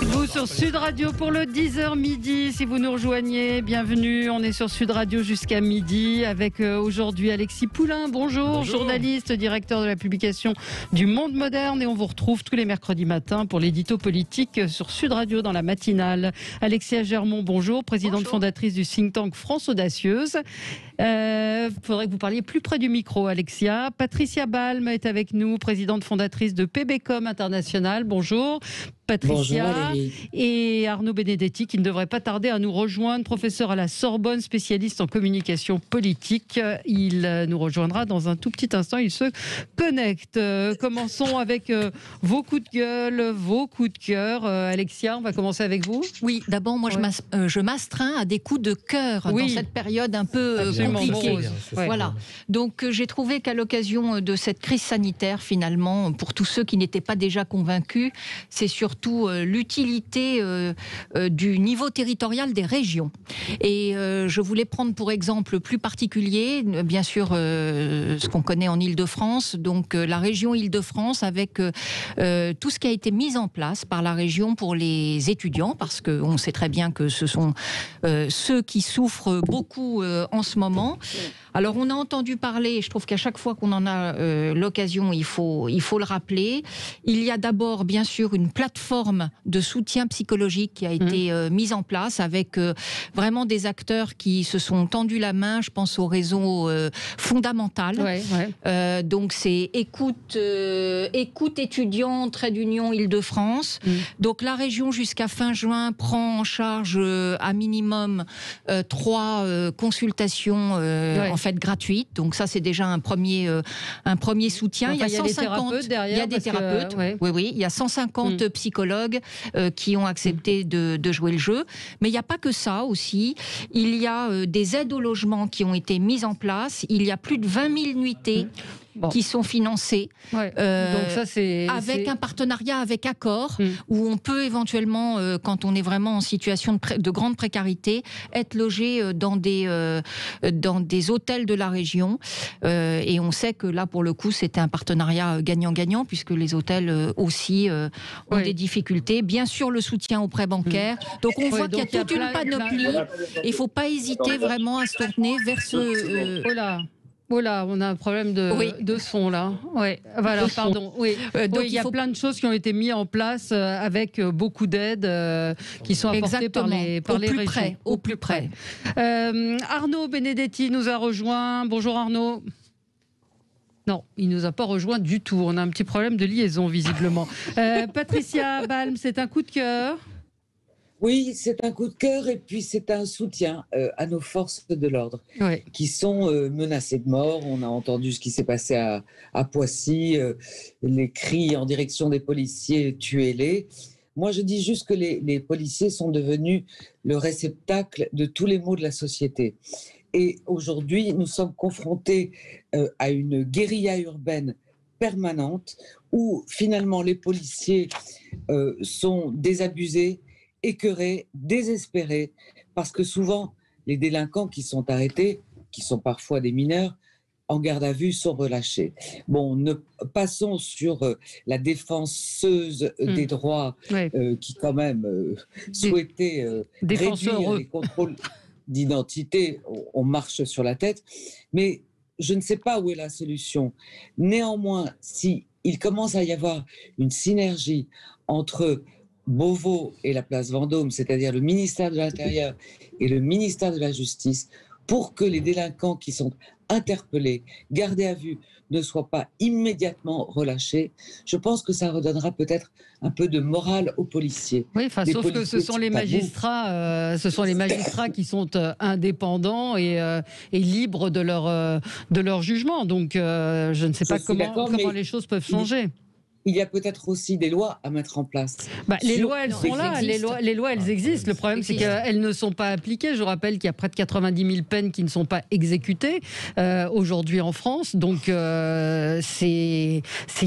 Vous sur Sud Radio pour le 10h midi. Si vous nous rejoignez, bienvenue. On est sur Sud Radio jusqu'à midi avec aujourd'hui Alexis Poulain. Bonjour, journaliste, directeur de la publication du Monde Moderne. Et on vous retrouve tous les mercredis matins pour l'édito politique sur Sud Radio dans la matinale. Alexia Germont, bonjour, présidente fondatrice du think tank France Audacieuse. Faudrait que vous parliez plus près du micro, Alexia. Patricia Balme est avec nous, présidente fondatrice de PBcom International. Bonjour. Patricia. Bonjour, et Arnaud Benedetti qui ne devrait pas tarder à nous rejoindre, professeur à la Sorbonne, spécialiste en communication politique. Il nous rejoindra dans un tout petit instant, il se connecte. Commençons avec vos coups de gueule, vos coups de cœur. Alexia, on va commencer avec vous. Oui, d'abord moi je m'astreins à des coups de cœur dans cette période un peu compliquée. Voilà. Donc j'ai trouvé qu'à l'occasion de cette crise sanitaire, finalement, pour tous ceux qui n'étaient pas déjà convaincus, c'est surtout l'utilité du niveau territorial des régions. Et je voulais prendre pour exemple plus particulier, bien sûr, ce qu'on connaît en Île-de-France, donc la région Île-de-France avec tout ce qui a été mis en place par la région pour les étudiants, parce qu'on sait très bien que ce sont ceux qui souffrent beaucoup en ce moment. Alors on a entendu parler, et je trouve qu'à chaque fois qu'on en a l'occasion, il faut le rappeler, il y a d'abord bien sûr une plateforme de soutien psychologique qui a été mise en place avec vraiment des acteurs qui se sont tendus la main. Je pense au réseau fondamental. Donc c'est écoute étudiants, trait d'union Île-de-France. Donc la région jusqu'à fin juin prend en charge à minimum 3 consultations en fait gratuites. Donc ça c'est déjà un premier soutien. Enfin, il y a 150 derrière. Il y a des thérapeutes. Oui, il y a 150 psychologues qui ont accepté de jouer le jeu. Mais il n'y a pas que ça aussi. Il y a des aides au logement qui ont été mises en place. Il y a plus de 20 000 nuitées qui sont financées. Donc ça, avec un partenariat avec Accor, où on peut éventuellement, quand on est vraiment en situation de grande précarité, être logé dans des hôtels de la région. Et on sait que là, pour le coup, c'était un partenariat gagnant-gagnant, puisque les hôtels aussi ont des difficultés. Bien sûr, le soutien aux prêts bancaires. Donc on voit qu'il y a toute une panoplie. Et il ne faut pas hésiter vraiment à se tourner vers ce... Oh là, on a un problème de son là. Voilà, pardon. Donc il y a plein de choses qui ont été mises en place avec beaucoup d'aides qui sont apportées par les régions. Au plus près. Arnaud Benedetti nous a rejoint. Bonjour Arnaud. Non, il ne nous a pas rejoint du tout. On a un petit problème de liaison visiblement. Patricia Balme, c'est un coup de cœur. Oui, c'est un coup de cœur et puis c'est un soutien à nos forces de l'ordre qui sont menacées de mort. On a entendu ce qui s'est passé à Poissy, les cris en direction des policiers, tuez-les. Moi, je dis juste que les policiers sont devenus le réceptacle de tous les maux de la société. Et aujourd'hui, nous sommes confrontés à une guérilla urbaine permanente où finalement les policiers sont désabusés, écœurés, désespérés, parce que souvent, les délinquants qui sont arrêtés, qui sont parfois des mineurs, en garde à vue, sont relâchés. Bon, passons sur la défenseuse des droits qui quand même souhaitait réduire les contrôles d'identité. On marche sur la tête, mais je ne sais pas où est la solution. Néanmoins, si il commence à y avoir une synergie entre Beauvau et la place Vendôme, c'est-à-dire le ministère de l'Intérieur et le ministère de la Justice, pour que les délinquants qui sont interpellés, gardés à vue, ne soient pas immédiatement relâchés, je pense que ça redonnera peut-être un peu de morale aux policiers. Oui, sauf que ce sont les magistrats, qui sont indépendants et libres de leur jugement. Donc, je ne sais pas comment les choses peuvent changer. Il y a peut-être aussi des lois à mettre en place. Les lois, elles sont là. Les lois, elles existent. Le problème, c'est qu'elles ne sont pas appliquées. Je rappelle qu'il y a près de 90 000 peines qui ne sont pas exécutées aujourd'hui en France. Donc, il y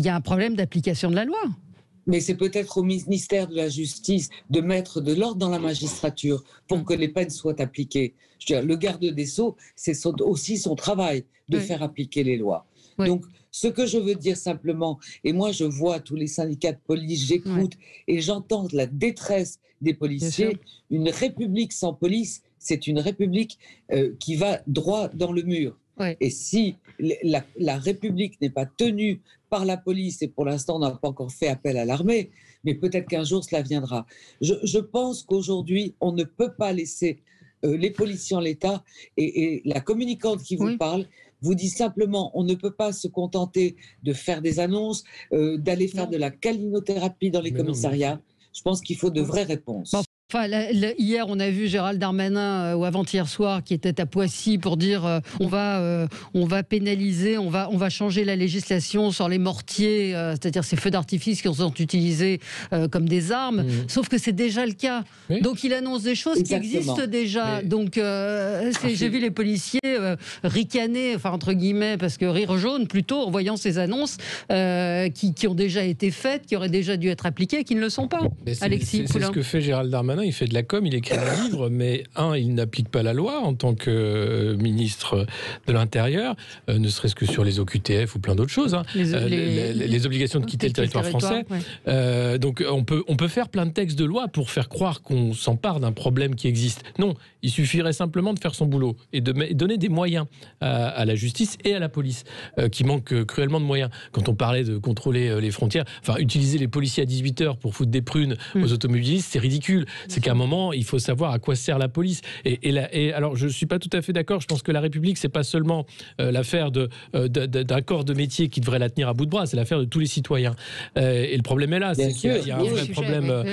a un problème d'application de la loi. Mais c'est peut-être au ministère de la Justice de mettre de l'ordre dans la magistrature pour que les peines soient appliquées. Je veux dire, le garde des Sceaux, c'est aussi son travail de faire appliquer les lois. Oui. Donc, ce que je veux dire simplement, et moi je vois tous les syndicats de police, j'écoute et j'entends la détresse des policiers. Une république sans police, c'est une république qui va droit dans le mur. Ouais. Et si la République n'est pas tenue par la police, et pour l'instant on n'a pas encore fait appel à l'armée, mais peut-être qu'un jour cela viendra. Je pense qu'aujourd'hui on ne peut pas laisser les policiers en l'état, et la communicante qui vous parle vous dit simplement on ne peut pas se contenter de faire des annonces, d'aller faire de la calinothérapie dans les commissariats. Je pense qu'il faut de vraies réponses. Enfin, hier, on a vu Gérald Darmanin, ou avant-hier soir, qui était à Poissy pour dire on va pénaliser, on va changer la législation sur les mortiers, c'est-à-dire ces feux d'artifice qui sont utilisés comme des armes. Sauf que c'est déjà le cas. Donc il annonce des choses qui existent déjà. Donc j'ai vu les policiers ricaner, enfin entre guillemets, parce que rire jaune plutôt, en voyant ces annonces qui ont déjà été faites, qui auraient déjà dû être appliquées, qui ne le sont pas. Alexis Poulain. C'est ce que fait Gérald Darmanin. Il fait de la com, il écrit un livre, mais il n'applique pas la loi en tant que ministre de l'Intérieur, ne serait-ce que sur les OQTF ou plein d'autres choses. Les obligations de quitter le territoire français. Donc on peut faire plein de textes de loi pour faire croire qu'on s'empare d'un problème qui existe. Non, il suffirait simplement de faire son boulot et de donner des moyens à la justice et à la police, qui manquent cruellement de moyens. Quand on parlait de contrôler les frontières, enfin utiliser les policiers à 18h pour foutre des prunes aux automobilistes, c'est ridicule. C'est qu'à un moment, il faut savoir à quoi sert la police. Et alors, je ne suis pas tout à fait d'accord. Je pense que la République, c'est pas seulement l'affaire d'un corps de métier qui devrait la tenir à bout de bras, c'est l'affaire de tous les citoyens. Et le problème est là, c'est qu'il y a un vrai problème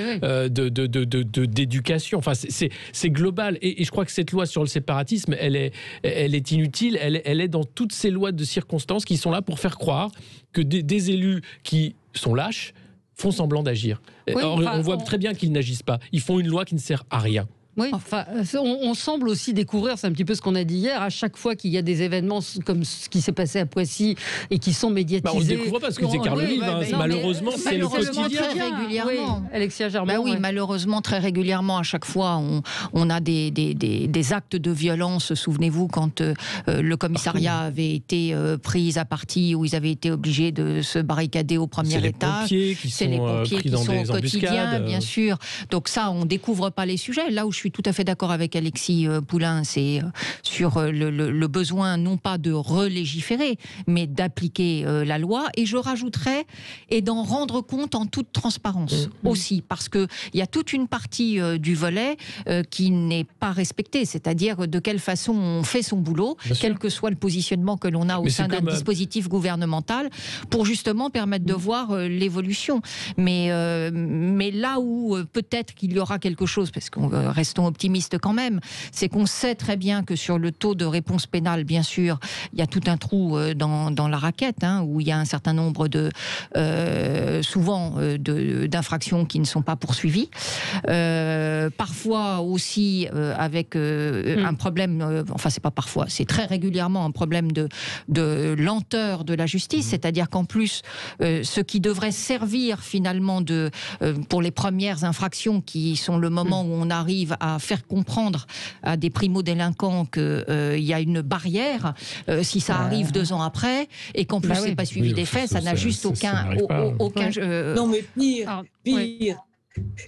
d'éducation. Enfin, c'est global. Et je crois que cette loi sur le séparatisme, elle est inutile. Elle est dans toutes ces lois de circonstances qui sont là pour faire croire que des élus qui sont lâches font semblant d'agir. On voit très bien qu'ils n'agissent pas. Ils font une loi qui ne sert à rien. Oui, enfin, on semble aussi découvrir, c'est un petit peu ce qu'on a dit hier, à chaque fois qu'il y a des événements comme ce qui s'est passé à Poissy et qui sont médiatisés. On ne le découvre pas parce que c'est Carl Olive, malheureusement, c'est le quotidien. Très régulièrement. Alexia Germain. Malheureusement, très régulièrement, à chaque fois, on a des actes de violence. Souvenez-vous, quand le commissariat avait été pris à partie, où ils avaient été obligés de se barricader au premier étage. C'est les pompiers qui sont au quotidien, bien sûr. Donc ça, on ne découvre pas les sujets. Là où je suis tout à fait d'accord avec Alexis Poulain, c'est sur le besoin non pas de relégiférer, mais d'appliquer la loi. Et je rajouterais, et d'en rendre compte en toute transparence aussi, parce qu'il y a toute une partie du volet qui n'est pas respectée, c'est-à-dire de quelle façon on fait son boulot, quel que soit le positionnement que l'on a au sein d'un dispositif gouvernemental, pour justement permettre de voir l'évolution. Mais là où peut-être qu'il y aura quelque chose, parce qu'on restons optimistes quand même, c'est qu'on sait très bien que sur le taux de réponse pénale, bien sûr, il y a tout un trou dans la raquette, où il y a un certain nombre souvent d'infractions qui ne sont pas poursuivies. Parfois aussi avec un problème, enfin c'est pas parfois, c'est très régulièrement un problème de lenteur de la justice, c'est-à-dire qu'en plus, ce qui devrait servir finalement pour les premières infractions qui sont le moment où on arrive à faire comprendre à des primo-délinquants qu'il y a une barrière, si ça arrive 2 ans après, et qu'en plus c'est pas suivi des faits, ça n'a juste aucun... Non mais pire.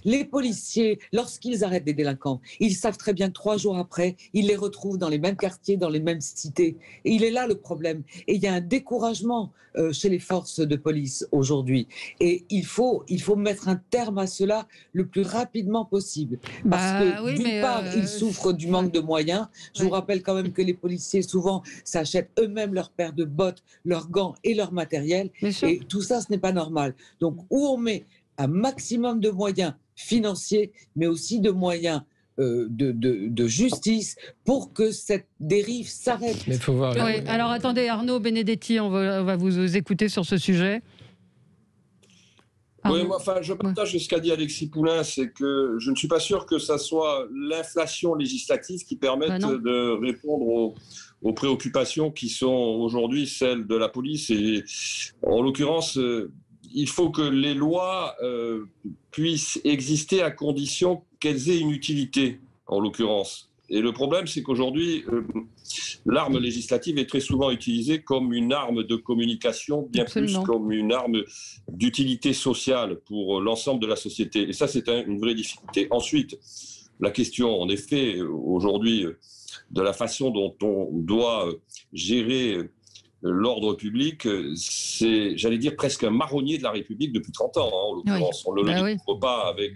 Les policiers, lorsqu'ils arrêtent des délinquants, ils savent très bien que 3 jours après, ils les retrouvent dans les mêmes quartiers, dans les mêmes cités. Et il est là le problème. Et il y a un découragement chez les forces de police aujourd'hui. Et il faut mettre un terme à cela le plus rapidement possible. Parce que d'une part, ils souffrent du manque de moyens. Je vous rappelle quand même que les policiers, souvent, s'achètent eux-mêmes leur paire de bottes, leurs gants et leur matériel. Et tout ça, ce n'est pas normal. Donc, où on met un maximum de moyens financiers, mais aussi de moyens de justice pour que cette dérive s'arrête. Mais faut voir. Alors attendez, Arnaud Benedetti, on va vous écouter sur ce sujet. Oui, je partage ce qu'a dit Alexis Poulain, c'est que je ne suis pas sûr que ça soit l'inflation législative qui permette de répondre aux préoccupations qui sont aujourd'hui celles de la police. Et en l'occurrence, il faut que les lois puissent exister à condition qu'elles aient une utilité, en l'occurrence. Et le problème, c'est qu'aujourd'hui, l'arme législative est très souvent utilisée comme une arme de communication, bien plus comme une arme d'utilité sociale pour l'ensemble de la société. Et ça, c'est une vraie difficulté. Ensuite, la question, en effet, aujourd'hui, de la façon dont on doit gérer l'ordre public, c'est, j'allais dire, presque un marronnier de la République depuis 30 ans, en l'occurrence. On ne le découvre pas avec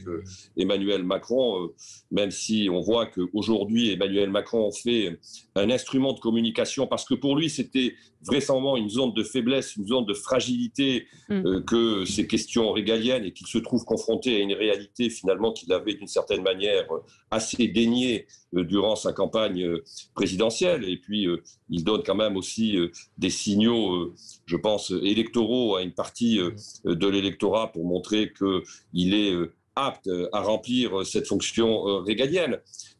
Emmanuel Macron, même si on voit qu'aujourd'hui, Emmanuel Macron fait un instrument de communication, parce que pour lui, c'était vraisemblablement une zone de faiblesse, une zone de fragilité que ces questions régaliennes, et qu'il se trouve confronté à une réalité, finalement, qu'il avait d'une certaine manière assez déniée durant sa campagne présidentielle. Et puis, il donne quand même aussi des signaux, je pense, électoraux à une partie de l'électorat pour montrer qu'il est apte à remplir cette fonction régalienne.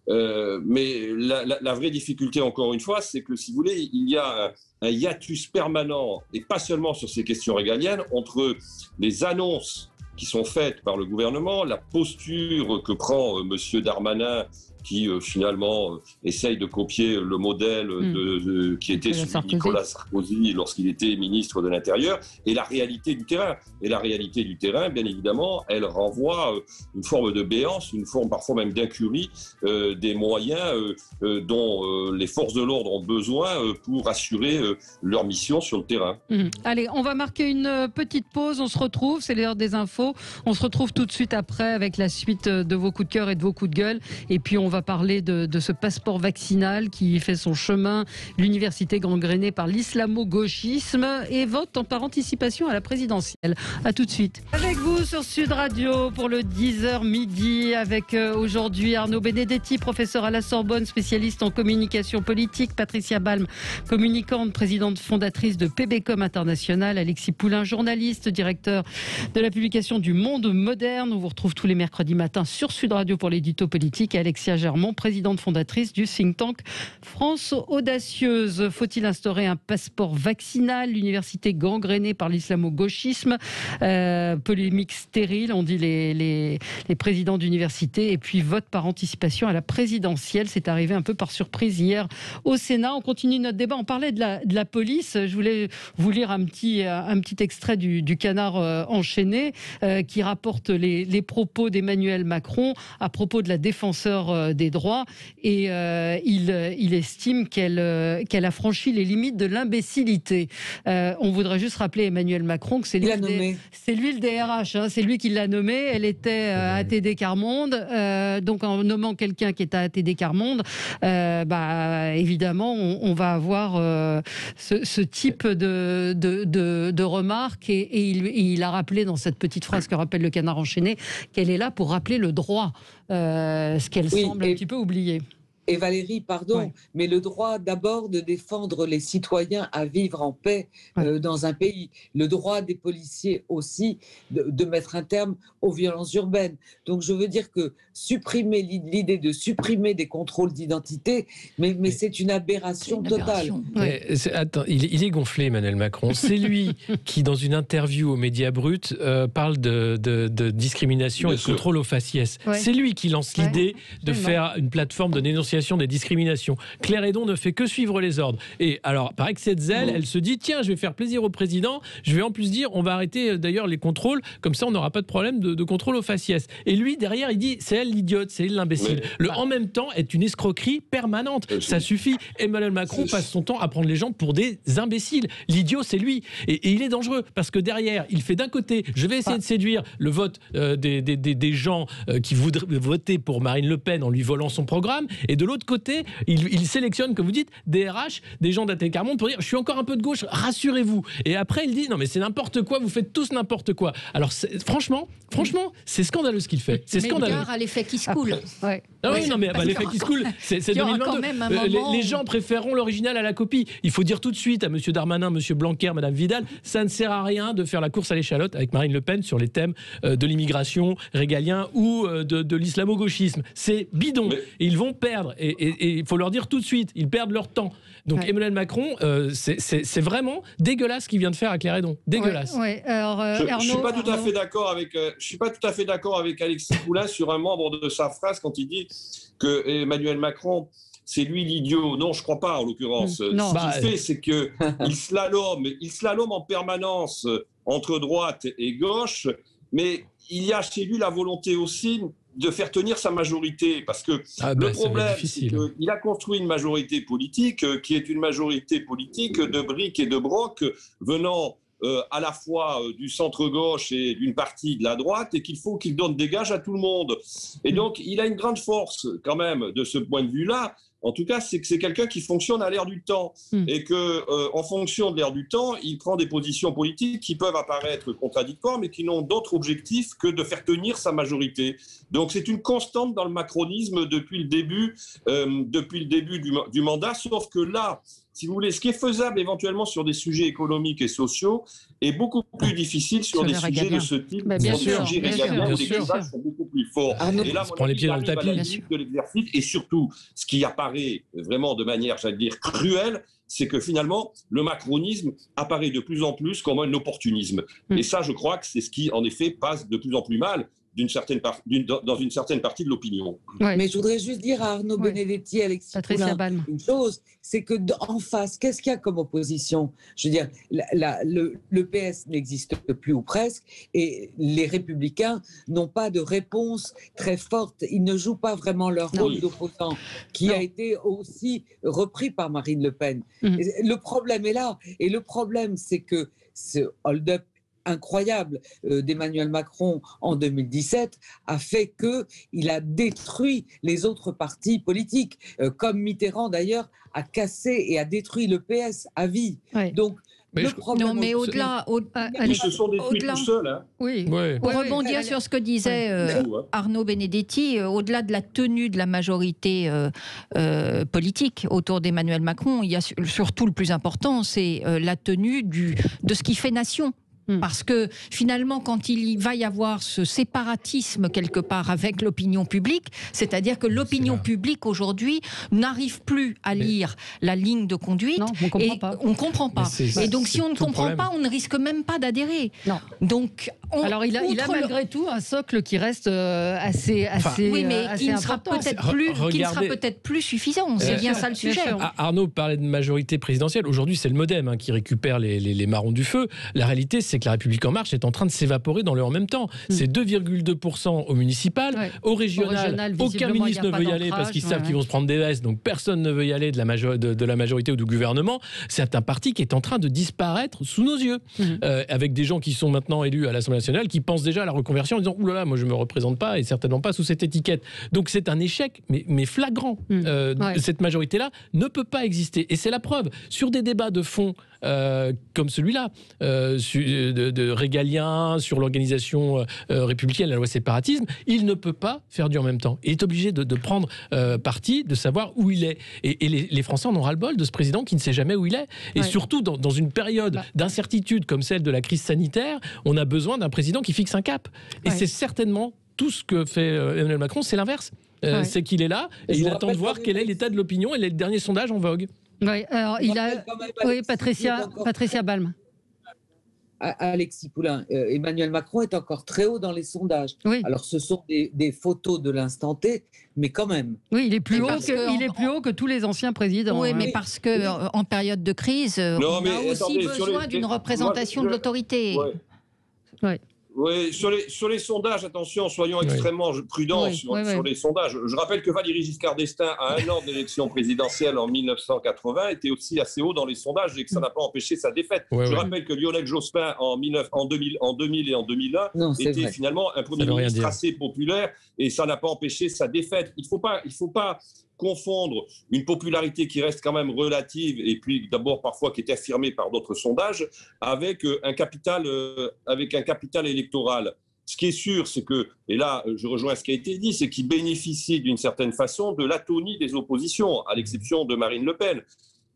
Mais la vraie difficulté, encore une fois, c'est que, si vous voulez, il y a un hiatus permanent, et pas seulement sur ces questions régaliennes, entre les annonces qui sont faites par le gouvernement, la posture que prend M. Darmanin, qui finalement essaye de copier le modèle qui était sous Nicolas Sarkozy lorsqu'il était ministre de l'Intérieur, et la réalité du terrain. Et la réalité du terrain, bien évidemment, elle renvoie une forme de béance, une forme parfois même d'incurie des moyens dont les forces de l'ordre ont besoin pour assurer leur mission sur le terrain. Allez, on va marquer une petite pause, on se retrouve, c'est l'heure des infos. On se retrouve tout de suite après avec la suite de vos coups de cœur et de vos coups de gueule. Et puis on va parler de ce passeport vaccinal qui fait son chemin, l'université gangrénée par l'islamo-gauchisme, et vote par anticipation à la présidentielle. À tout de suite. Avec vous sur Sud Radio pour le 10h midi, avec aujourd'hui Arnaud Benedetti, professeur à la Sorbonne, spécialiste en communication politique, Patricia Balme, communicante, présidente fondatrice de PBcom International, Alexis Poulain, journaliste, directeur de la publication du Monde Moderne. On vous retrouve tous les mercredis matins sur Sud Radio pour l'édito politique, et Alexia Germont, présidente fondatrice du think tank France Audacieuse. Faut-il instaurer un passeport vaccinal? L'université gangrénée par l'islamo-gauchisme, polémique stérile, on dit les présidents d'université, et puis vote par anticipation à la présidentielle. C'est arrivé un peu par surprise hier au Sénat. On continue notre débat. On parlait de la police. Je voulais vous lire un petit extrait du Canard enchaîné qui rapporte les propos d'Emmanuel Macron à propos de la défenseure des droits, et il estime qu'elle a franchi les limites de l'imbécilité. On voudrait juste rappeler Emmanuel Macron que c'est lui le DRH, hein, c'est lui qui l'a nommée. Elle était à ATD Quart Monde, donc en nommant quelqu'un qui est à ATD Quart Monde, évidemment on va avoir ce type de remarques, et il a rappelé dans cette petite phrase que rappelle le Canard enchaîné qu'elle est là pour rappeler le droit, ce qu'elle semble un petit peu oublier. Et Valérie, pardon, mais le droit d'abord de défendre les citoyens à vivre en paix dans un pays. Le droit des policiers aussi de mettre un terme aux violences urbaines. Donc je veux dire que supprimer l'idée de supprimer des contrôles d'identité, mais c'est une aberration totale. Attends, il est gonflé, Emmanuel Macron. C'est lui qui, dans une interview aux Médias Bruts, parle de discrimination et de contrôle aux faciès. C'est lui qui lance l'idée de faire une plateforme de dénonciation des discriminations. Claire Hédon ne fait que suivre les ordres. Et alors, par excès de zèle, elle se dit, tiens, je vais faire plaisir au président, je vais en plus dire, on va arrêter d'ailleurs les contrôles, comme ça on n'aura pas de problème de contrôle aux faciès. Et lui, derrière, il dit, c'est elle l'idiote, c'est elle l'imbécile. Le en même temps est une escroquerie permanente. Ça suffit. Emmanuel Macron passe son temps à prendre les gens pour des imbéciles. L'idiot, c'est lui. Et il est dangereux, parce que derrière, il fait d'un côté, je vais essayer de séduire le vote des gens qui voudraient voter pour Marine Le Pen en lui volant son programme, et de l'autre côté, il sélectionne, comme vous dites, des RH, des gens d'ATD Quart Monde pour dire, je suis encore un peu de gauche, rassurez-vous. Et après, il dit, non mais c'est n'importe quoi, vous faites tous n'importe quoi. Alors franchement, c'est scandaleux ce qu'il fait. C'est scandaleux. Mais à l'effet qui se coule. Non mais l'effet qui se coule, c'est 2022. Les gens préféreront l'original à la copie. Il faut dire tout de suite à M. Darmanin, M. Blanquer, Mme Vidal, ça ne sert à rien de faire la course à l'échalote avec Marine Le Pen sur les thèmes de l'immigration régalien ou de l'islamo-gauchisme. C'est bidon. Et ils vont perdre. Et il faut leur dire tout de suite, ils perdent leur temps. Donc Emmanuel Macron, c'est vraiment dégueulasse ce qu'il vient de faire à Cléredon. Dégueulasse. Alors, je ne suis pas tout à fait d'accord avec Alexis Poulain sur un membre de sa phrase quand il dit que Emmanuel Macron, c'est lui l'idiot. Non, je ne crois pas en l'occurrence. Ce qu'il fait, c'est qu'il slalome en permanence entre droite et gauche, mais il y a chez lui la volonté aussi de faire tenir sa majorité, parce que le problème, c'est qu'il a construit une majorité politique qui est une majorité politique de briques et de brocs venant à la fois du centre-gauche et d'une partie de la droite, et qu'il faut qu'il donne des gages à tout le monde. Et donc, il a une grande force quand même de ce point de vue-là. En tout cas, c'est que c'est quelqu'un qui fonctionne à l'ère du temps et que, en fonction de l'ère du temps, il prend des positions politiques qui peuvent apparaître contradictoires, mais qui n'ont d'autre objectif que de faire tenir sa majorité. Donc, c'est une constante dans le macronisme depuis le début du mandat, sauf que là, si vous voulez, ce qui est faisable éventuellement sur des sujets économiques et sociaux est beaucoup plus difficile sur des sujets de ce type, sur des sujets régaliens où les clivages sont beaucoup plus forts. Et là, on prend les pieds dans le tapis. De l'exercice, et surtout, ce qui apparaît vraiment de manière, j'allais dire, cruelle, c'est que finalement, le macronisme apparaît de plus en plus comme un opportunisme. Et ça, je crois que c'est ce qui, en effet, passe de plus en plus mal dans une certaine partie de l'opinion. Mais je voudrais juste dire à Arnaud Benedetti, Alexis Poulain, une chose, c'est qu'en face, qu'est-ce qu'il y a comme opposition? Je veux dire, le PS n'existe plus ou presque, et les Républicains n'ont pas de réponse très forte. Ils ne jouent pas vraiment leur rôle d'opposant, qui a été aussi repris par Marine Le Pen. Le problème est là, et le problème, c'est que ce hold-up incroyable d'Emmanuel Macron en 2017 a fait qu'il a détruit les autres partis politiques, comme Mitterrand d'ailleurs a cassé et a détruit le PS à vie. Donc, le problème, non, mais au-delà, ils se sont détruits tout seuls. Hein. Pour rebondir sur ce que disait Arnaud Benedetti, au-delà de la tenue de la majorité politique autour d'Emmanuel Macron, il y a surtout le plus important, c'est la tenue de ce qui fait nation. Parce que finalement, quand il va y avoir ce séparatisme quelque part avec l'opinion publique, c'est-à-dire que l'opinion publique aujourd'hui n'arrive plus à lire la ligne de conduite. Non, on ne comprend pas. Et donc, si on ne comprend pas, on ne risque même pas d'adhérer. Donc, alors, il a malgré tout un socle qui reste assez oui, mais assez qui ne sera peut-être plus suffisant. C'est bien ça le sujet. Arnaud parlait de majorité présidentielle. Aujourd'hui, c'est le MoDem qui récupère les marrons du feu. La réalité, c'est que La République En Marche est en train de s'évaporer dans le en même temps. C'est 2,2% au municipal. Au régional, aucun ministre ne veut y aller parce qu'ils savent qu'ils vont se prendre des vestes. Donc personne ne veut y aller de la majorité ou du gouvernement. C'est un parti qui est en train de disparaître sous nos yeux. Avec des gens qui sont maintenant élus à l'Assemblée nationale qui pensent déjà à la reconversion en disant « Ouh là là, moi je ne me représente pas et certainement pas sous cette étiquette ». Donc c'est un échec, mais flagrant. Cette majorité-là ne peut pas exister. Et c'est la preuve. Sur des débats de fond comme celui-là, de régalien, sur l'organisation républicaine, la loi séparatisme, il ne peut pas faire du en même temps. Il est obligé de prendre parti, de savoir où il est. Et les Français en ont ras-le-bol de ce président qui ne sait jamais où il est. Et surtout, dans une période d'incertitude comme celle de la crise sanitaire, on a besoin d'un président qui fixe un cap. Et c'est certainement tout ce que fait Emmanuel Macron, c'est l'inverse. C'est qu'il est là et il attend de voir quel est l'état de l'opinion et le dernier sondage en vogue. Alors Patricia Balme. Alexis Poulain, Emmanuel Macron est encore très haut dans les sondages. Alors ce sont des photos de l'instant T, mais quand même. Oui, il est plus haut que tous les anciens présidents. Oui, mais parce que en période de crise, on a aussi besoin d'une représentation de l'autorité. Oui, sur les sondages, attention, soyons extrêmement prudents sur les sondages. Je rappelle que Valéry Giscard d'Estaing, à 1 an de l'élection présidentielle en 1980, était aussi assez haut dans les sondages et que ça n'a pas empêché sa défaite. Je rappelle que Lionel Jospin, en 2000 et en 2001, était finalement un premier ministre assez populaire et ça n'a pas empêché sa défaite. Il faut pas confondre une popularité qui reste quand même relative et puis d'abord parfois qui est affirmée par d'autres sondages avec un capital électoral. Ce qui est sûr, c'est que, et là je rejoins ce qui a été dit, c'est qu'il bénéficie d'une certaine façon de l'atonie des oppositions, à l'exception de Marine Le Pen,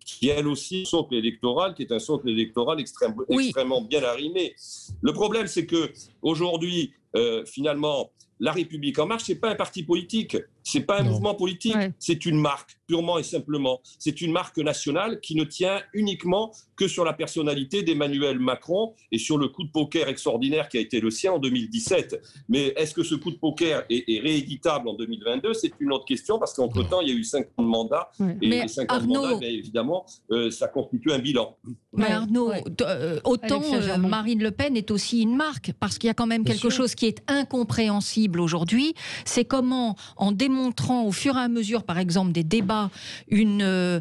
qui elle aussi socle électoral, qui est un socle électoral extrêmement bien arrimé. Le problème, c'est que aujourd'hui, finalement, La République En Marche, c'est pas un parti politique, c'est pas un mouvement politique, c'est une marque, purement et simplement. C'est une marque nationale qui ne tient uniquement que sur la personnalité d'Emmanuel Macron et sur le coup de poker extraordinaire qui a été le sien en 2017. Mais est-ce que ce coup de poker est rééditable en 2022 ? C'est une autre question, parce qu'entre-temps, il y a eu 5 ans de mandat, et les 5 ans de mandat, bien évidemment, ça constitue un bilan. Mais Arnaud, autant Marine Le Pen est aussi une marque, parce qu'il y a quand même quelque chose qui est incompréhensible aujourd'hui, c'est comment, en démontrant au fur et à mesure, par exemple, des débats, on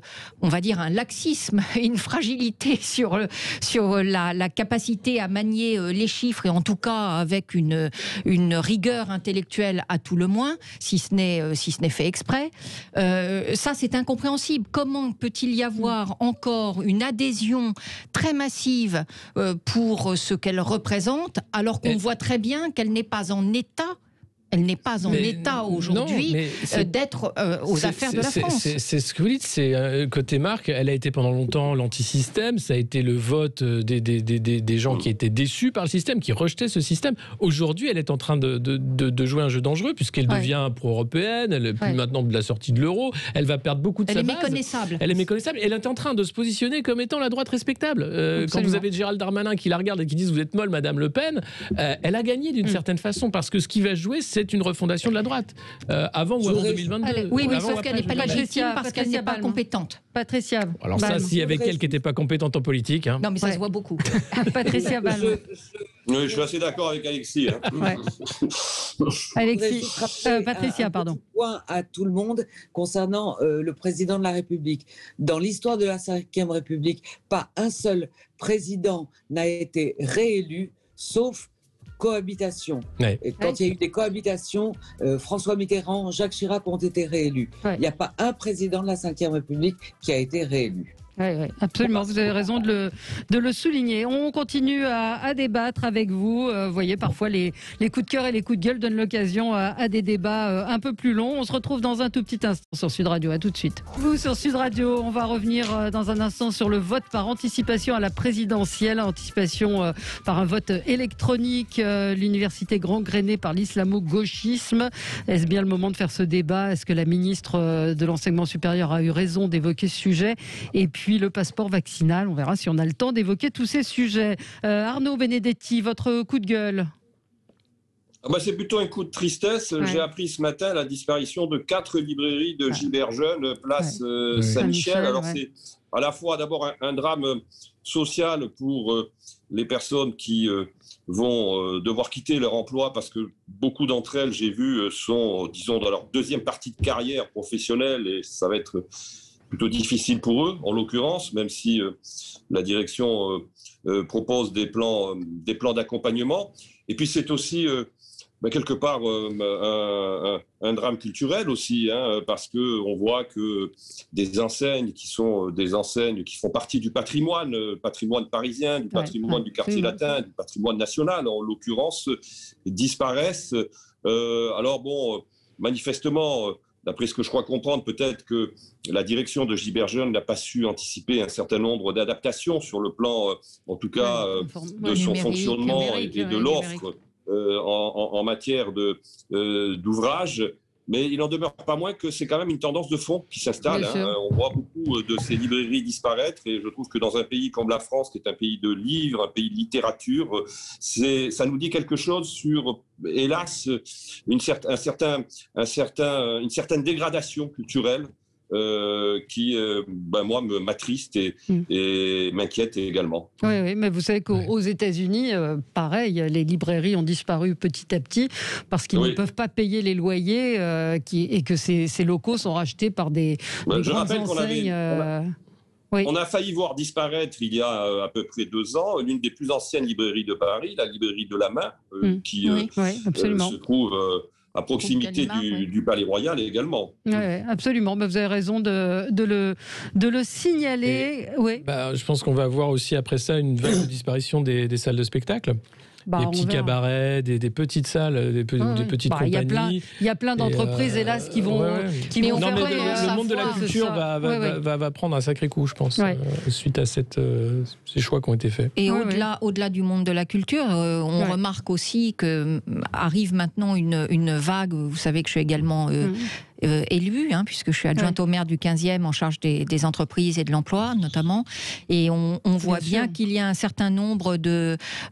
va dire un laxisme, une fragilité sur la capacité à manier les chiffres, et en tout cas avec une rigueur intellectuelle à tout le moins, si ce n'est fait exprès, ça c'est incompréhensible. Comment peut-il y avoir encore une adhésion très massive pour ce qu'elle représente, alors qu'on voit très bien qu'elle n'est pas en état. Elle n'est pas en état aujourd'hui d'être aux affaires de la France. C'est ce que vous dites, c'est côté marque, elle a été pendant longtemps l'anti-système, ça a été le vote des gens qui étaient déçus par le système, qui rejetaient ce système. Aujourd'hui, elle est en train de jouer un jeu dangereux, puisqu'elle devient pro-européenne, elle est plus maintenant de la sortie de l'euro, elle va perdre beaucoup de sa base. Elle est méconnaissable. Elle est en train de se positionner comme étant la droite respectable. Quand vous avez Gérald Darmanin qui la regarde et qui dit « vous êtes molle, Madame Le Pen », elle a gagné d'une certaine façon, parce que ce qui va jouer, c'est une refondation de la droite, avant ou avant 2022. Oui, mais sauf qu'elle n'est pas légitime parce qu'elle n'est pas compétente. Patricia. Alors ça, s'il y avait quelqu'un qui n'était pas compétente en politique... Hein. Non, mais ça se voit beaucoup. Patricia Balma. Oui, je suis assez d'accord avec Alexis. Alexis, Patricia, pardon. Point à tout le monde concernant le président de la République. Dans l'histoire de la Ve République, pas un seul président n'a été réélu, sauf cohabitation. Et quand il y a eu des cohabitations, François Mitterrand, Jacques Chirac ont été réélus. Il n'y a pas un président de la Ve République qui a été réélu. Oui, absolument, vous avez raison de le souligner. On continue à débattre avec vous. Vous voyez, parfois les coups de cœur et les coups de gueule donnent l'occasion à des débats un peu plus longs. On se retrouve dans un tout petit instant sur Sud Radio. À tout de suite. Vous, sur Sud Radio, on va revenir dans un instant sur le vote par anticipation à la présidentielle. Anticipation par un vote électronique. L'université gangrénée par l'islamo-gauchisme. Est-ce bien le moment de faire ce débat ? Est-ce que la ministre de l'Enseignement supérieur a eu raison d'évoquer ce sujet ? Et puis le passeport vaccinal, on verra si on a le temps d'évoquer tous ces sujets. Arnaud Benedetti, votre coup de gueule ? C'est plutôt un coup de tristesse. J'ai appris ce matin la disparition de 4 librairies de Giberjeune, place Saint-Michel. Alors c'est à la fois d'abord un drame social pour les personnes qui vont devoir quitter leur emploi, parce que beaucoup d'entre elles, j'ai vu, sont, disons, dans leur deuxième partie de carrière professionnelle, et ça va être plutôt difficile pour eux, en l'occurrence, même si la direction propose des plans d'accompagnement. Et puis c'est aussi quelque part un drame culturel aussi, parce qu'on voit que des enseignes qui sont des enseignes qui font partie du patrimoine parisien, du patrimoine du quartier latin, du patrimoine national, en l'occurrence, disparaissent. Alors bon, manifestement... D'après ce que je crois comprendre, peut-être que la direction de Giberjeune n'a pas su anticiper un certain nombre d'adaptations sur le plan, en tout cas, de son fonctionnement et de l'offre en matière d'ouvrage. Mais il n'en demeure pas moins que c'est quand même une tendance de fond qui s'installe. On voit beaucoup de ces librairies disparaître, et je trouve que dans un pays comme la France, qui est un pays de livres, un pays de littérature, ça nous dit quelque chose sur, hélas, une certaine dégradation culturelle qui, moi, m'attriste et m'inquiète également. Oui, mais vous savez qu'aux États-Unis, pareil, les librairies ont disparu petit à petit parce qu'ils ne peuvent pas payer les loyers et que ces locaux sont rachetés par des grandes enseignes. On a failli voir disparaître, il y a à peu près 2 ans, l'une des plus anciennes librairies de Paris, la librairie de la Main, qui se trouve... à proximité du Palais Royal également. Oui, absolument. Vous avez raison de le signaler. Je pense qu'on va avoir aussi après ça une vague de disparition des salles de spectacle. des petits cabarets, des petites salles, des petites compagnies. Il y a plein d'entreprises, hélas, qui vont le monde de la culture va prendre un sacré coup, je pense, suite à ces choix qui ont été faits. Et au-delà du monde de la culture, on remarque aussi qu'arrive maintenant une vague. Vous savez que je suis également élue, puisque je suis adjointe au maire du 15e en charge des entreprises et de l'emploi notamment, et on voit bien qu'il y a un certain nombre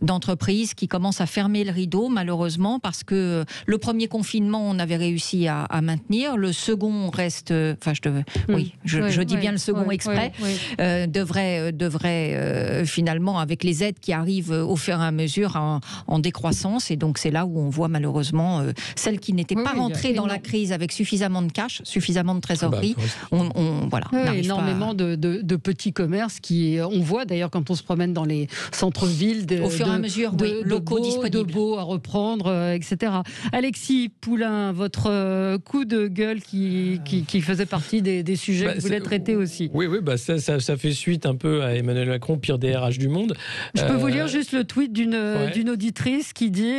d'entreprises qui commencent à fermer le rideau, malheureusement, parce que le premier confinement on avait réussi à maintenir, le second reste, je dis bien le second exprès, devrait finalement, avec les aides qui arrivent au fur et à mesure en décroissance, et donc c'est là où on voit malheureusement celles qui n'étaient pas rentrées dans la crise avec suffisamment de cash, suffisamment de trésorerie, énormément de petits commerces on voit d'ailleurs quand on se promène dans les centres-villes au fur et à mesure locaux disponibles, de beaux à reprendre, etc. Alexis Poulain, votre coup de gueule qui faisait partie des sujets que vous voulez traiter aussi. Oui, ça fait suite un peu à Emmanuel Macron, pire DRH du monde. Je peux vous lire juste le tweet d'une auditrice qui dit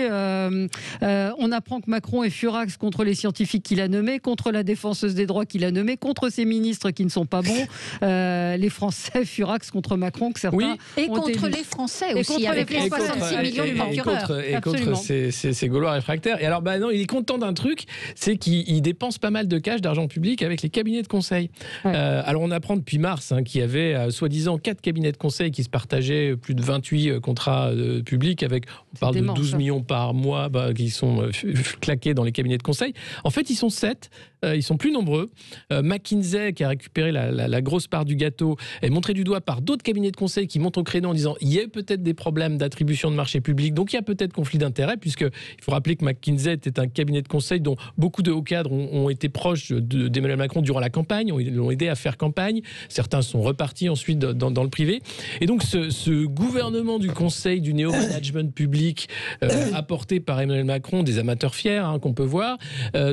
on apprend que Macron est furax contre les scientifiques qu'il a nommés, contre la défenseuse des droits qu'il a nommée, contre ses ministres qui ne sont pas bons. Les Français furax contre Macron, que certains et contre les Français aussi, avec les 66 millions de procureurs. Et contre ces Gaulois réfractaires. Et alors, non, il est content d'un truc, c'est qu'il dépense pas mal de cash, d'argent public avec les cabinets de conseil. Alors, on apprend depuis mars qu'il y avait soi-disant 4 cabinets de conseil qui se partageaient plus de 28 contrats publics, on parle de 12 millions par mois qui sont claqués dans les cabinets de conseil. En fait, ils sont 7. Ils sont plus nombreux. McKinsey, qui a récupéré la grosse part du gâteau, est montré du doigt par d'autres cabinets de conseil qui montent au créneau en disant il y a peut-être des problèmes d'attribution de marché public, donc il y a peut-être conflit d'intérêts, puisqu'il faut rappeler que McKinsey était un cabinet de conseil dont beaucoup de hauts cadres ont été proches d'Emmanuel Macron durant la campagne, l'ont aidé à faire campagne. Certains sont repartis ensuite dans le privé. Et donc ce gouvernement du conseil, du néo-management public apporté par Emmanuel Macron, des amateurs fiers qu'on peut voir,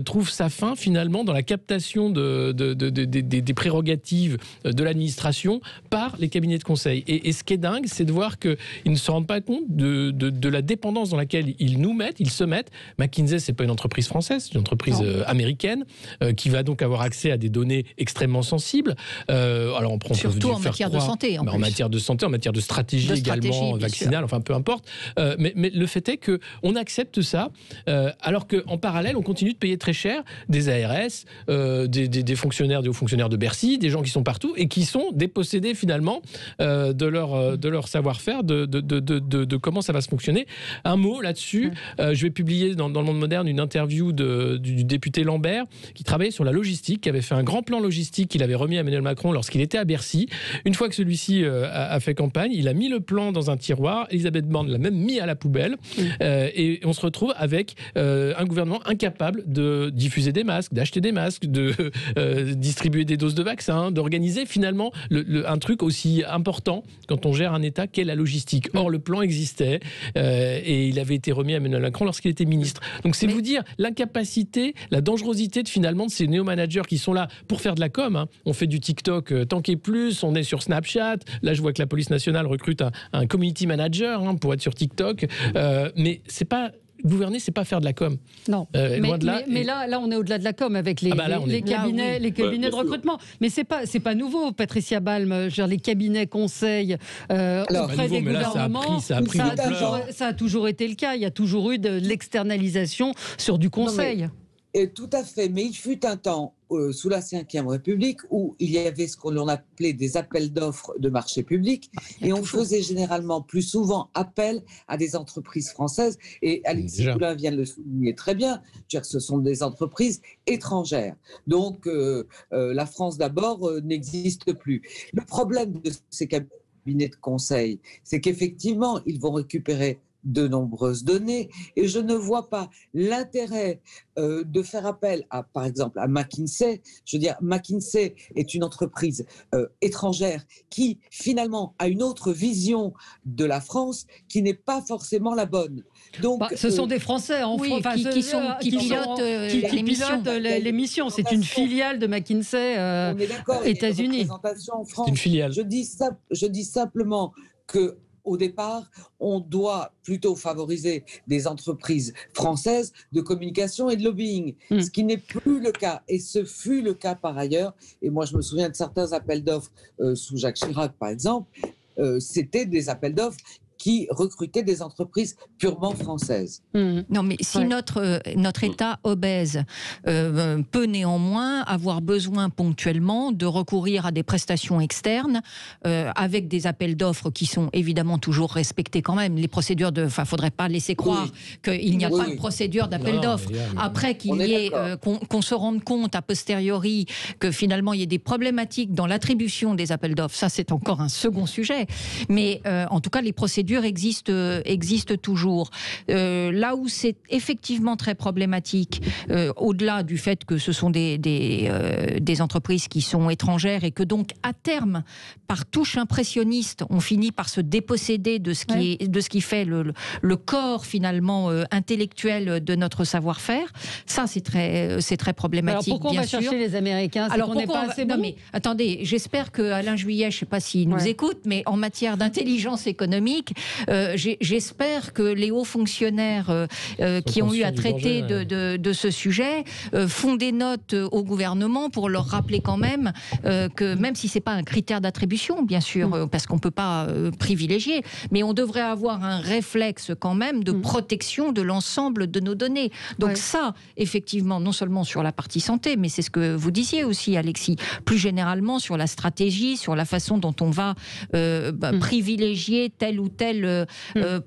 trouve sa fin finalement dans la captation des prérogatives de l'administration par les cabinets de conseil. Et ce qui est dingue, c'est de voir qu'ils ne se rendent pas compte de la dépendance dans laquelle ils se mettent. McKinsey, c'est pas une entreprise française, c'est une entreprise américaine qui va donc avoir accès à des données extrêmement sensibles. Alors surtout en matière de santé. En matière de santé, en matière de stratégie également, vaccinale, enfin peu importe. Mais le fait est qu'on accepte ça, alors qu'en parallèle, on continue de payer très cher des ARS, des fonctionnaires, des hauts fonctionnaires de Bercy, des gens qui sont partout et qui sont dépossédés finalement de leur savoir-faire, de comment ça va se fonctionner. Un mot là-dessus, je vais publier dans le Monde Moderne une interview du député Lambert qui travaillait sur la logistique, qui avait fait un grand plan logistique qu'il avait remis à Emmanuel Macron lorsqu'il était à Bercy. Une fois que celui-ci a fait campagne, il a mis le plan dans un tiroir, Elisabeth Borne l'a même mis à la poubelle, et on se retrouve avec un gouvernement incapable de diffuser des masques, d'acheter des masques, de distribuer des doses de vaccins, d'organiser finalement un truc aussi important quand on gère un État qu'est la logistique. Or, le plan existait et il avait été remis à Emmanuel Macron lorsqu'il était ministre. Donc c'est vous dire l'incapacité, la dangerosité de ces néo-managers qui sont là pour faire de la com. On fait du TikTok tant qu'est plus, on est sur Snapchat. Là, je vois que la police nationale recrute un community manager pour être sur TikTok. Mais c'est pas... Gouverner, c'est pas faire de la com. Non. Mais là, on est au-delà de la com avec les cabinets de recrutement. Mais c'est pas nouveau, Patricia Balme. Les cabinets conseils auprès des gouvernements, ça a toujours été le cas. Il y a toujours eu de l'externalisation sur du conseil. Tout à fait. Mais il fut un temps sous la Ve République où il y avait ce qu'on appelait des appels d'offres de marché public et on faisait généralement plus souvent appel à des entreprises françaises et Alexis Poulain vient de le souligner très bien, ce sont des entreprises étrangères. Donc la France d'abord n'existe plus. Le problème de ces cabinets de conseil, c'est qu'effectivement ils vont récupérer de nombreuses données et je ne vois pas l'intérêt de faire appel par exemple à McKinsey. Je veux dire, McKinsey est une entreprise étrangère qui finalement a une autre vision de la France qui n'est pas forcément la bonne. Donc, ce sont des Français qui pilotent les missions. C'est une filiale de McKinsey États-Unis. C'est une filiale. Je dis simplement que au départ, on doit plutôt favoriser des entreprises françaises de communication et de lobbying, ce qui n'est plus le cas. Et ce fut le cas par ailleurs. Et moi, je me souviens de certains appels d'offres sous Jacques Chirac, par exemple. C'était des appels d'offres qui recrutaient des entreprises purement françaises. Non, mais si notre État obèse peut néanmoins avoir besoin ponctuellement de recourir à des prestations externes avec des appels d'offres qui sont évidemment toujours respectés quand même. Les procédures faudrait pas laisser croire qu'il n'y a pas de procédure d'appel d'offres. Après qu'il y ait, qu'on se rende compte a posteriori que finalement il y ait des problématiques dans l'attribution des appels d'offres, ça c'est encore un second sujet. Mais en tout cas, les procédures existe toujours. Là où c'est effectivement très problématique, au-delà du fait que ce sont des entreprises qui sont étrangères et que donc à terme, par touche impressionniste, on finit par se déposséder de ce qui fait le corps finalement intellectuel de notre savoir-faire. Ça, c'est très problématique. Alors pourquoi on va chercher les Américains? Alors qu'on n'est pas assez bon. Non mais attendez, j'espère que Alain Juillet, je ne sais pas s'il nous écoute, mais en matière d'intelligence économique, j'espère que les hauts fonctionnaires qui ont eu à traiter de ce sujet font des notes au gouvernement pour leur rappeler quand même que même si c'est pas un critère d'attribution, bien sûr, parce qu'on peut pas privilégier, mais on devrait avoir un réflexe quand même de protection de l'ensemble de nos données. Donc ça, effectivement, non seulement sur la partie santé, mais c'est ce que vous disiez aussi, Alexis, plus généralement sur la stratégie, sur la façon dont on va privilégier tel ou tel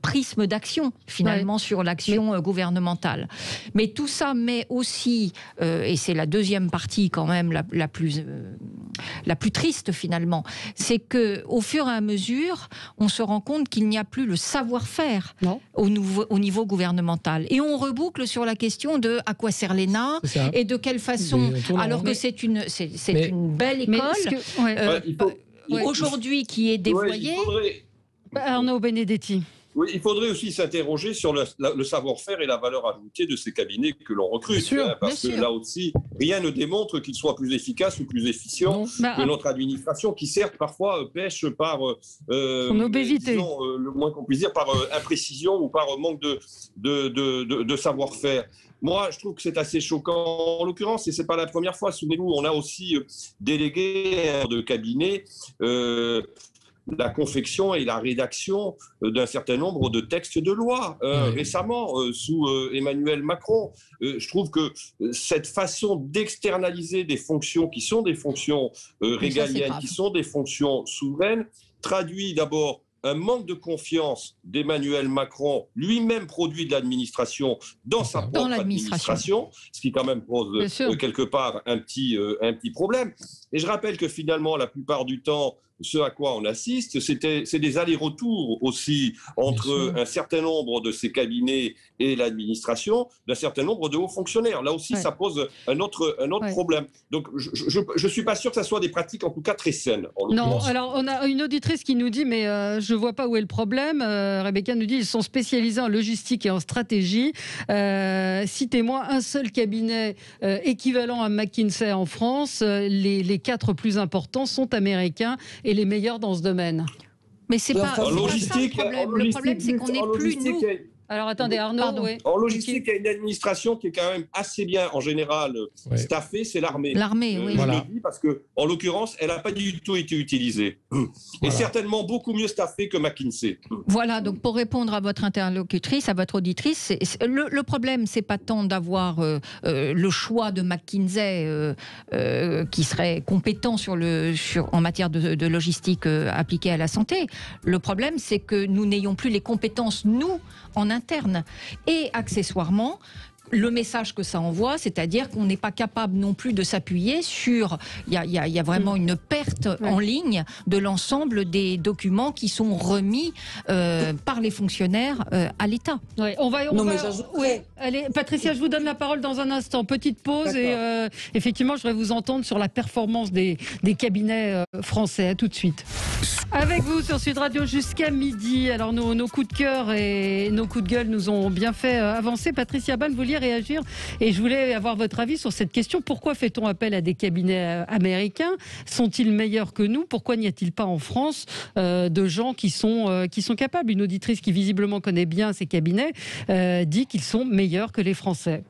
prisme d'action, finalement, sur l'action gouvernementale. Mais tout ça met aussi, et c'est la deuxième partie quand même la plus triste finalement, c'est qu'au fur et à mesure, on se rend compte qu'il n'y a plus le savoir-faire au niveau gouvernemental. Et on reboucle sur la question de à quoi sert l'ENA et de quelle façon, alors que c'est une belle école, aujourd'hui qui est dévoyée. Arnaud Benedetti. Oui, il faudrait aussi s'interroger sur le savoir-faire et la valeur ajoutée de ces cabinets que l'on recrute. Parce que là aussi, rien ne démontre qu'ils soient plus efficaces ou plus efficients que notre administration, qui certes parfois pêche par son obésité. Disons, le moins qu'on puisse dire, par imprécision ou par manque de savoir-faire. Moi, je trouve que c'est assez choquant en l'occurrence, et ce n'est pas la première fois. Souvenez-vous, on a aussi délégué de cabinet la confection et la rédaction d'un certain nombre de textes de loi récemment sous Emmanuel Macron. Je trouve que cette façon d'externaliser des fonctions qui sont des fonctions régaliennes, qui sont des fonctions souveraines, traduit d'abord un manque de confiance d'Emmanuel Macron, lui-même produit de l'administration, dans sa propre administration, ce qui quand même pose quelque part un petit problème. Et je rappelle que finalement, la plupart du temps, ce à quoi on assiste, c'est des allers-retours aussi entre un certain nombre de ces cabinets et l'administration, d'un certain nombre de hauts fonctionnaires. Là aussi, ça pose un autre problème. Donc, je ne suis pas sûr que ça soit des pratiques, en tout cas, très saines. Non, alors on a une auditrice qui nous dit, mais je ne vois pas où est le problème. Rebecca nous dit, ils sont spécialisés en logistique et en stratégie. Citez-moi un seul cabinet équivalent à McKinsey en France. Les 4 plus importants sont américains et les meilleurs dans ce domaine. Mais c'est pas ça le problème. Le problème, c'est qu'on n'est plus nous. Alors attendez, Arnaud. En logistique, il y a une administration qui est quand même assez bien, en général, staffée, c'est l'armée. L'armée, oui. Je le dis parce qu'en l'occurrence, elle n'a pas du tout été utilisée. Et certainement beaucoup mieux staffée que McKinsey. Voilà, donc pour répondre à votre interlocutrice, à votre auditrice, le problème, c'est pas tant d'avoir le choix de McKinsey qui serait compétent en matière de logistique appliquée à la santé. Le problème, c'est que nous n'ayons plus les compétences, nous, en interne. Et accessoirement, le message que ça envoie, c'est-à-dire qu'on n'est pas capable non plus de s'appuyer sur... Il y a vraiment une perte en ligne de l'ensemble des documents qui sont remis par les fonctionnaires à l'État. Allez, Patricia, je vous donne la parole dans un instant. Petite pause et effectivement, je voudrais vous entendre sur la performance des cabinets français. À tout de suite. Avec vous sur Sud Radio jusqu'à midi. Alors nos coups de cœur et nos coups de gueule nous ont bien fait avancer. Patricia Ball, vous vouliez réagir et je voulais avoir votre avis sur cette question. Pourquoi fait-on appel à des cabinets américains? Sont-ils meilleurs que nous? Pourquoi n'y a-t-il pas en France de gens qui sont capables? Une auditrice qui visiblement connaît bien ces cabinets dit qu'ils sont meilleurs que les Français.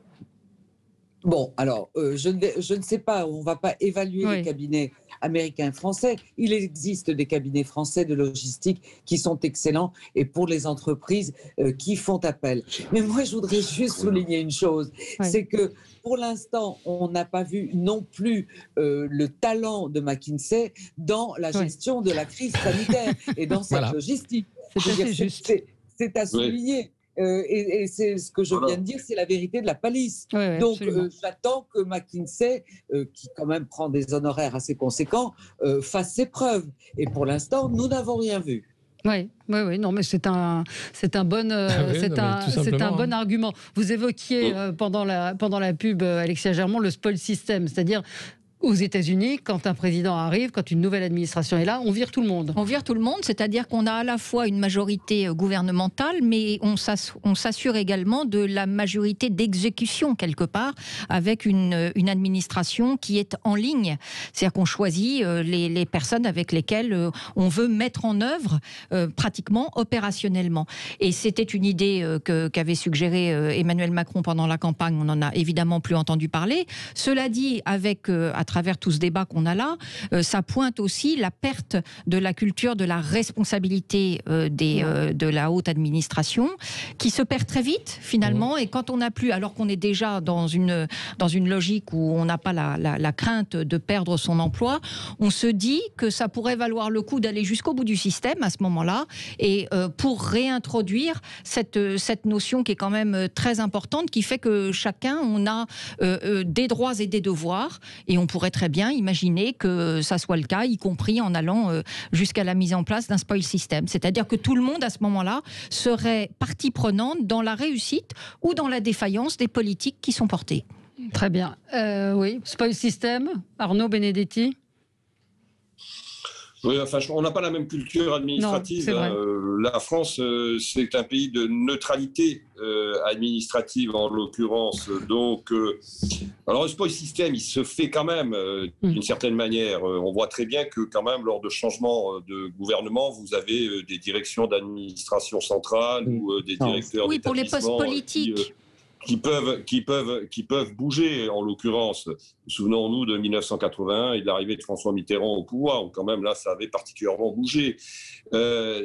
Bon, alors, je ne sais pas, on ne va pas évaluer les cabinets américains et français. Il existe des cabinets français de logistique qui sont excellents et pour les entreprises qui font appel. Mais moi, je voudrais juste souligner une chose, c'est que pour l'instant, on n'a pas vu non plus le talent de McKinsey dans la gestion de la crise sanitaire et dans cette logistique. C'est à souligner. Et c'est ce que je viens de dire, c'est la vérité de la palisse. Donc, j'attends que McKinsey, qui quand même prend des honoraires assez conséquents, fasse ses preuves. Et pour l'instant, nous n'avons rien vu. Oui, non, mais c'est un bon argument. Vous évoquiez pendant la pub, Alexia Germont, le spoil system, c'est-à-dire aux États-Unis, quand un président arrive, quand une nouvelle administration est là, on vire tout le monde. On vire tout le monde, c'est-à-dire qu'on a à la fois une majorité gouvernementale, mais on s'assure également de la majorité d'exécution quelque part, avec une administration qui est en ligne. C'est-à-dire qu'on choisit les personnes avec lesquelles on veut mettre en œuvre pratiquement opérationnellement. Et c'était une idée qu'avait suggérée Emmanuel Macron pendant la campagne. On n'en a évidemment plus entendu parler. Cela dit, à travers tout ce débat qu'on a là, ça pointe aussi la perte de la culture de la responsabilité de la haute administration, qui se perd très vite finalement. Et quand on n'a plus, alors qu'on est déjà dans une logique où on n'a pas la crainte de perdre son emploi, on se dit que ça pourrait valoir le coup d'aller jusqu'au bout du système à ce moment-là, et pour réintroduire cette notion qui est quand même très importante, qui fait que chacun, on a des droits et des devoirs, et on pourrait très bien imaginer que ça soit le cas, y compris en allant jusqu'à la mise en place d'un spoil system. C'est-à-dire que tout le monde, à ce moment-là, serait partie prenante dans la réussite ou dans la défaillance des politiques qui sont portées. Très bien. Oui, spoil system, Arnaud Benedetti. Oui, enfin, on n'a pas la même culture administrative. La France, c'est un pays de neutralité administrative, en l'occurrence. Donc, alors, le spoil system, il se fait quand même d'une certaine manière. On voit très bien que, quand même, lors de changements de gouvernement, vous avez des directions d'administration centrale ou des directeurs d'établissement. Oui, pour les postes politiques. Qui peuvent bouger, en l'occurrence. Souvenons-nous de 1981 et de l'arrivée de François Mitterrand au pouvoir, où quand même là, ça avait particulièrement bougé.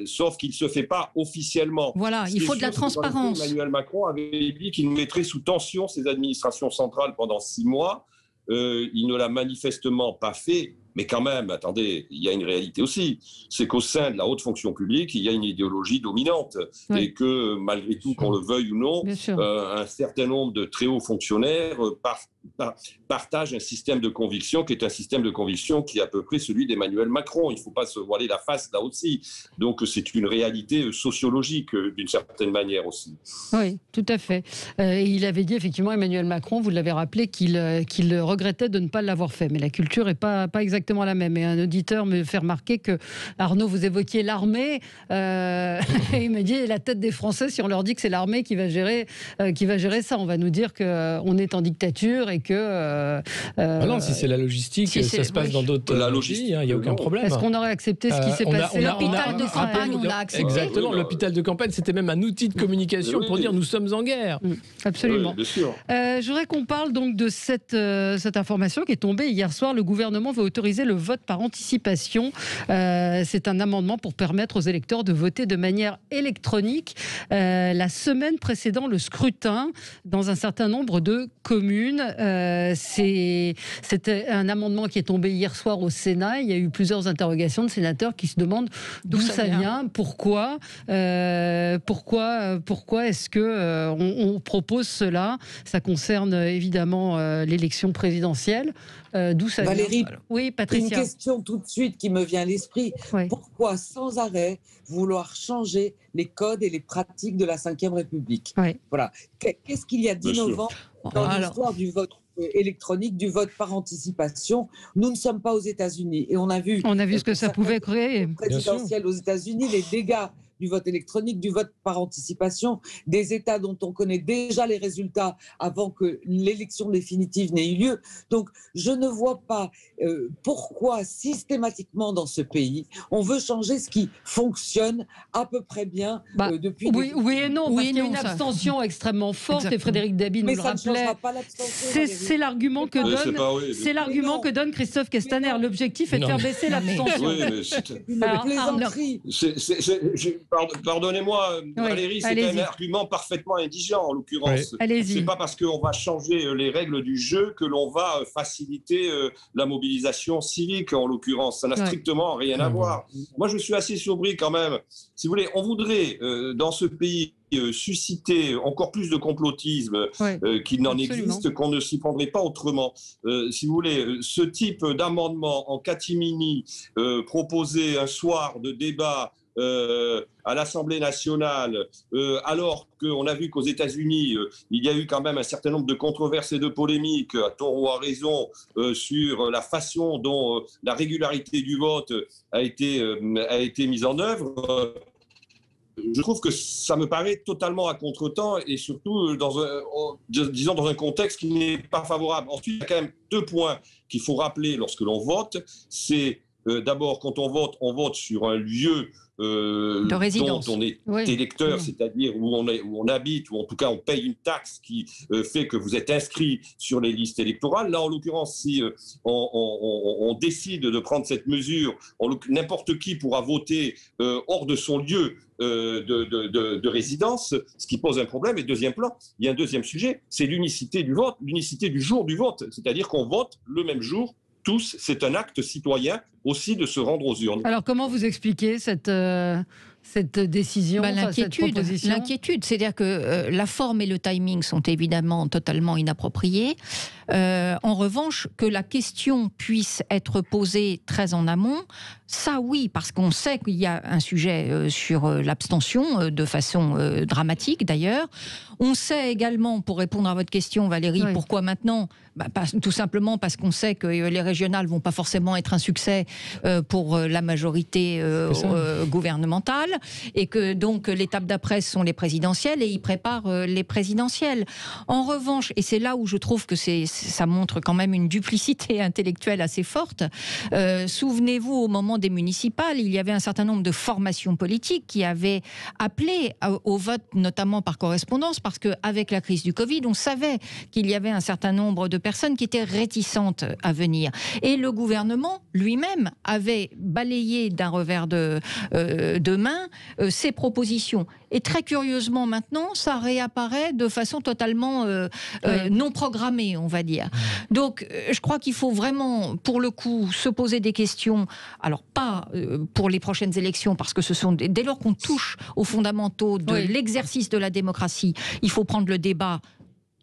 Sauf qu'il ne se fait pas officiellement. Voilà, il faut de la transparence. Emmanuel Macron avait dit qu'il mettrait sous tension ses administrations centrales pendant 6 mois. Il ne l'a manifestement pas fait. Mais quand même, attendez, il y a une réalité aussi. C'est qu'au sein de la haute fonction publique, il y a une idéologie dominante. Et que, malgré tout, qu'on le veuille ou non, un certain nombre de très hauts fonctionnaires partagent un système de conviction qui est un système de conviction qui est à peu près celui d'Emmanuel Macron. Il ne faut pas se voiler la face là aussi. Donc, c'est une réalité sociologique d'une certaine manière aussi. Oui, tout à fait. Et il avait dit, effectivement, Emmanuel Macron, vous l'avez rappelé, qu'il regrettait de ne pas l'avoir fait. Mais la culture n'est pas exactement la même. Et un auditeur me fait remarquer que, Arnaud, vous évoquiez l'armée, et il me dit, la tête des Français, si on leur dit que c'est l'armée qui va gérer ça, on va nous dire qu'on est en dictature et que... non, si c'est la logistique, ça se passe dans d'autres pays, il n'y a aucun problème. Est-ce qu'on aurait accepté ce qui s'est passé? L'hôpital de campagne, on l'a accepté. Exactement, l'hôpital de campagne, c'était même un outil de communication pour dire nous sommes en guerre. Absolument. Oui, bien sûr. Je voudrais qu'on parle donc de cette information qui est tombée hier soir. Le gouvernement veut autoriser le vote par anticipation. C'est un amendement pour permettre aux électeurs de voter de manière électronique la semaine précédant le scrutin dans un certain nombre de communes. C'était un amendement qui est tombé hier soir au Sénat. Il y a eu plusieurs interrogations de sénateurs qui se demandent d'où ça vient, pourquoi est-ce que on propose cela. Ça concerne évidemment l'élection présidentielle. D'où ça Valérie, vient? Oui, Patricia. Une question tout de suite qui me vient à l'esprit. Pourquoi sans arrêt vouloir changer les codes et les pratiques de la Ve République? Voilà. Qu'est-ce qu'il y a d'innovant dans l'histoire du vote électronique, du vote par anticipation. Nous ne sommes pas aux États-Unis et on a vu ce que ça pouvait créer. Présidentielle aux États-Unis, les dégâts du vote électronique, du vote par anticipation, des États dont on connaît déjà les résultats avant que l'élection définitive n'ait eu lieu. Donc, je ne vois pas pourquoi systématiquement dans ce pays, on veut changer ce qui fonctionne à peu près bien depuis... Oui et non, parce qu'il y a une abstention extrêmement forte. Exactement. Et Frédéric Dabi nous le rappelait. C'est l'argument que donne Christophe Castaner. L'objectif est de faire baisser l'abstention. Oui, mais c'est une plaisanterie. Pardonnez-moi, Valérie, c'est un argument parfaitement indigent en l'occurrence. C'est pas parce qu'on va changer les règles du jeu que l'on va faciliter la mobilisation civique en l'occurrence. Ça n'a strictement rien à voir. Moi, je suis assez surpris quand même. Si vous voulez, on voudrait dans ce pays susciter encore plus de complotisme qu'il n'en existe, qu'on ne s'y prendrait pas autrement. Si vous voulez, ce type d'amendement en catimini proposé un soir de débat à l'Assemblée nationale, alors qu'on a vu qu'aux États-Unis, il y a eu quand même un certain nombre de controverses et de polémiques, à tort ou à raison, sur la façon dont la régularité du vote a été mise en œuvre. Je trouve que ça me paraît totalement à contretemps et surtout dans un contexte qui n'est pas favorable. Ensuite, il y a quand même 2 points qu'il faut rappeler lorsque l'on vote. C'est d'abord, quand on vote sur un lieu de résidence dont on est électeur, c'est-à-dire où on habite, ou en tout cas on paye une taxe qui fait que vous êtes inscrit sur les listes électorales. Là, en l'occurrence, si on décide de prendre cette mesure, n'importe qui pourra voter hors de son lieu de résidence, ce qui pose un problème. Et deuxième plan, il y a un deuxième sujet, c'est l'unicité du vote, l'unicité du jour du vote, c'est-à-dire qu'on vote le même jour tous. C'est un acte citoyen aussi de se rendre aux urnes. Alors comment vous expliquez cette décision, l'inquiétude, c'est-à-dire que la forme et le timing sont évidemment totalement inappropriés. En revanche, que la question puisse être posée très en amont, ça oui, parce qu'on sait qu'il y a un sujet sur l'abstention de façon dramatique d'ailleurs. On sait également, pour répondre à votre question Valérie, pourquoi maintenant ? Tout simplement parce qu'on sait que les régionales vont pas forcément être un succès pour la majorité gouvernementale, et que donc l'étape d'après sont les présidentielles, et ils préparent les présidentielles. En revanche, et c'est là où je trouve que ça montre quand même une duplicité intellectuelle assez forte, souvenez-vous, au moment des municipales, il y avait un certain nombre de formations politiques qui avaient appelé au vote, notamment par correspondance, parce qu'avec la crise du Covid, on savait qu'il y avait un certain nombre de personnes qui étaient réticentes à venir. Et le gouvernement lui-même avait balayé d'un revers de main ces propositions. Et très curieusement maintenant, ça réapparaît de façon totalement non programmée, on va dire. Donc, je crois qu'il faut vraiment, pour le coup, se poser des questions. Alors, pas pour les prochaines élections, parce que ce sont dès lors qu'on touche aux fondamentaux de l'exercice de la démocratie, il faut prendre le débat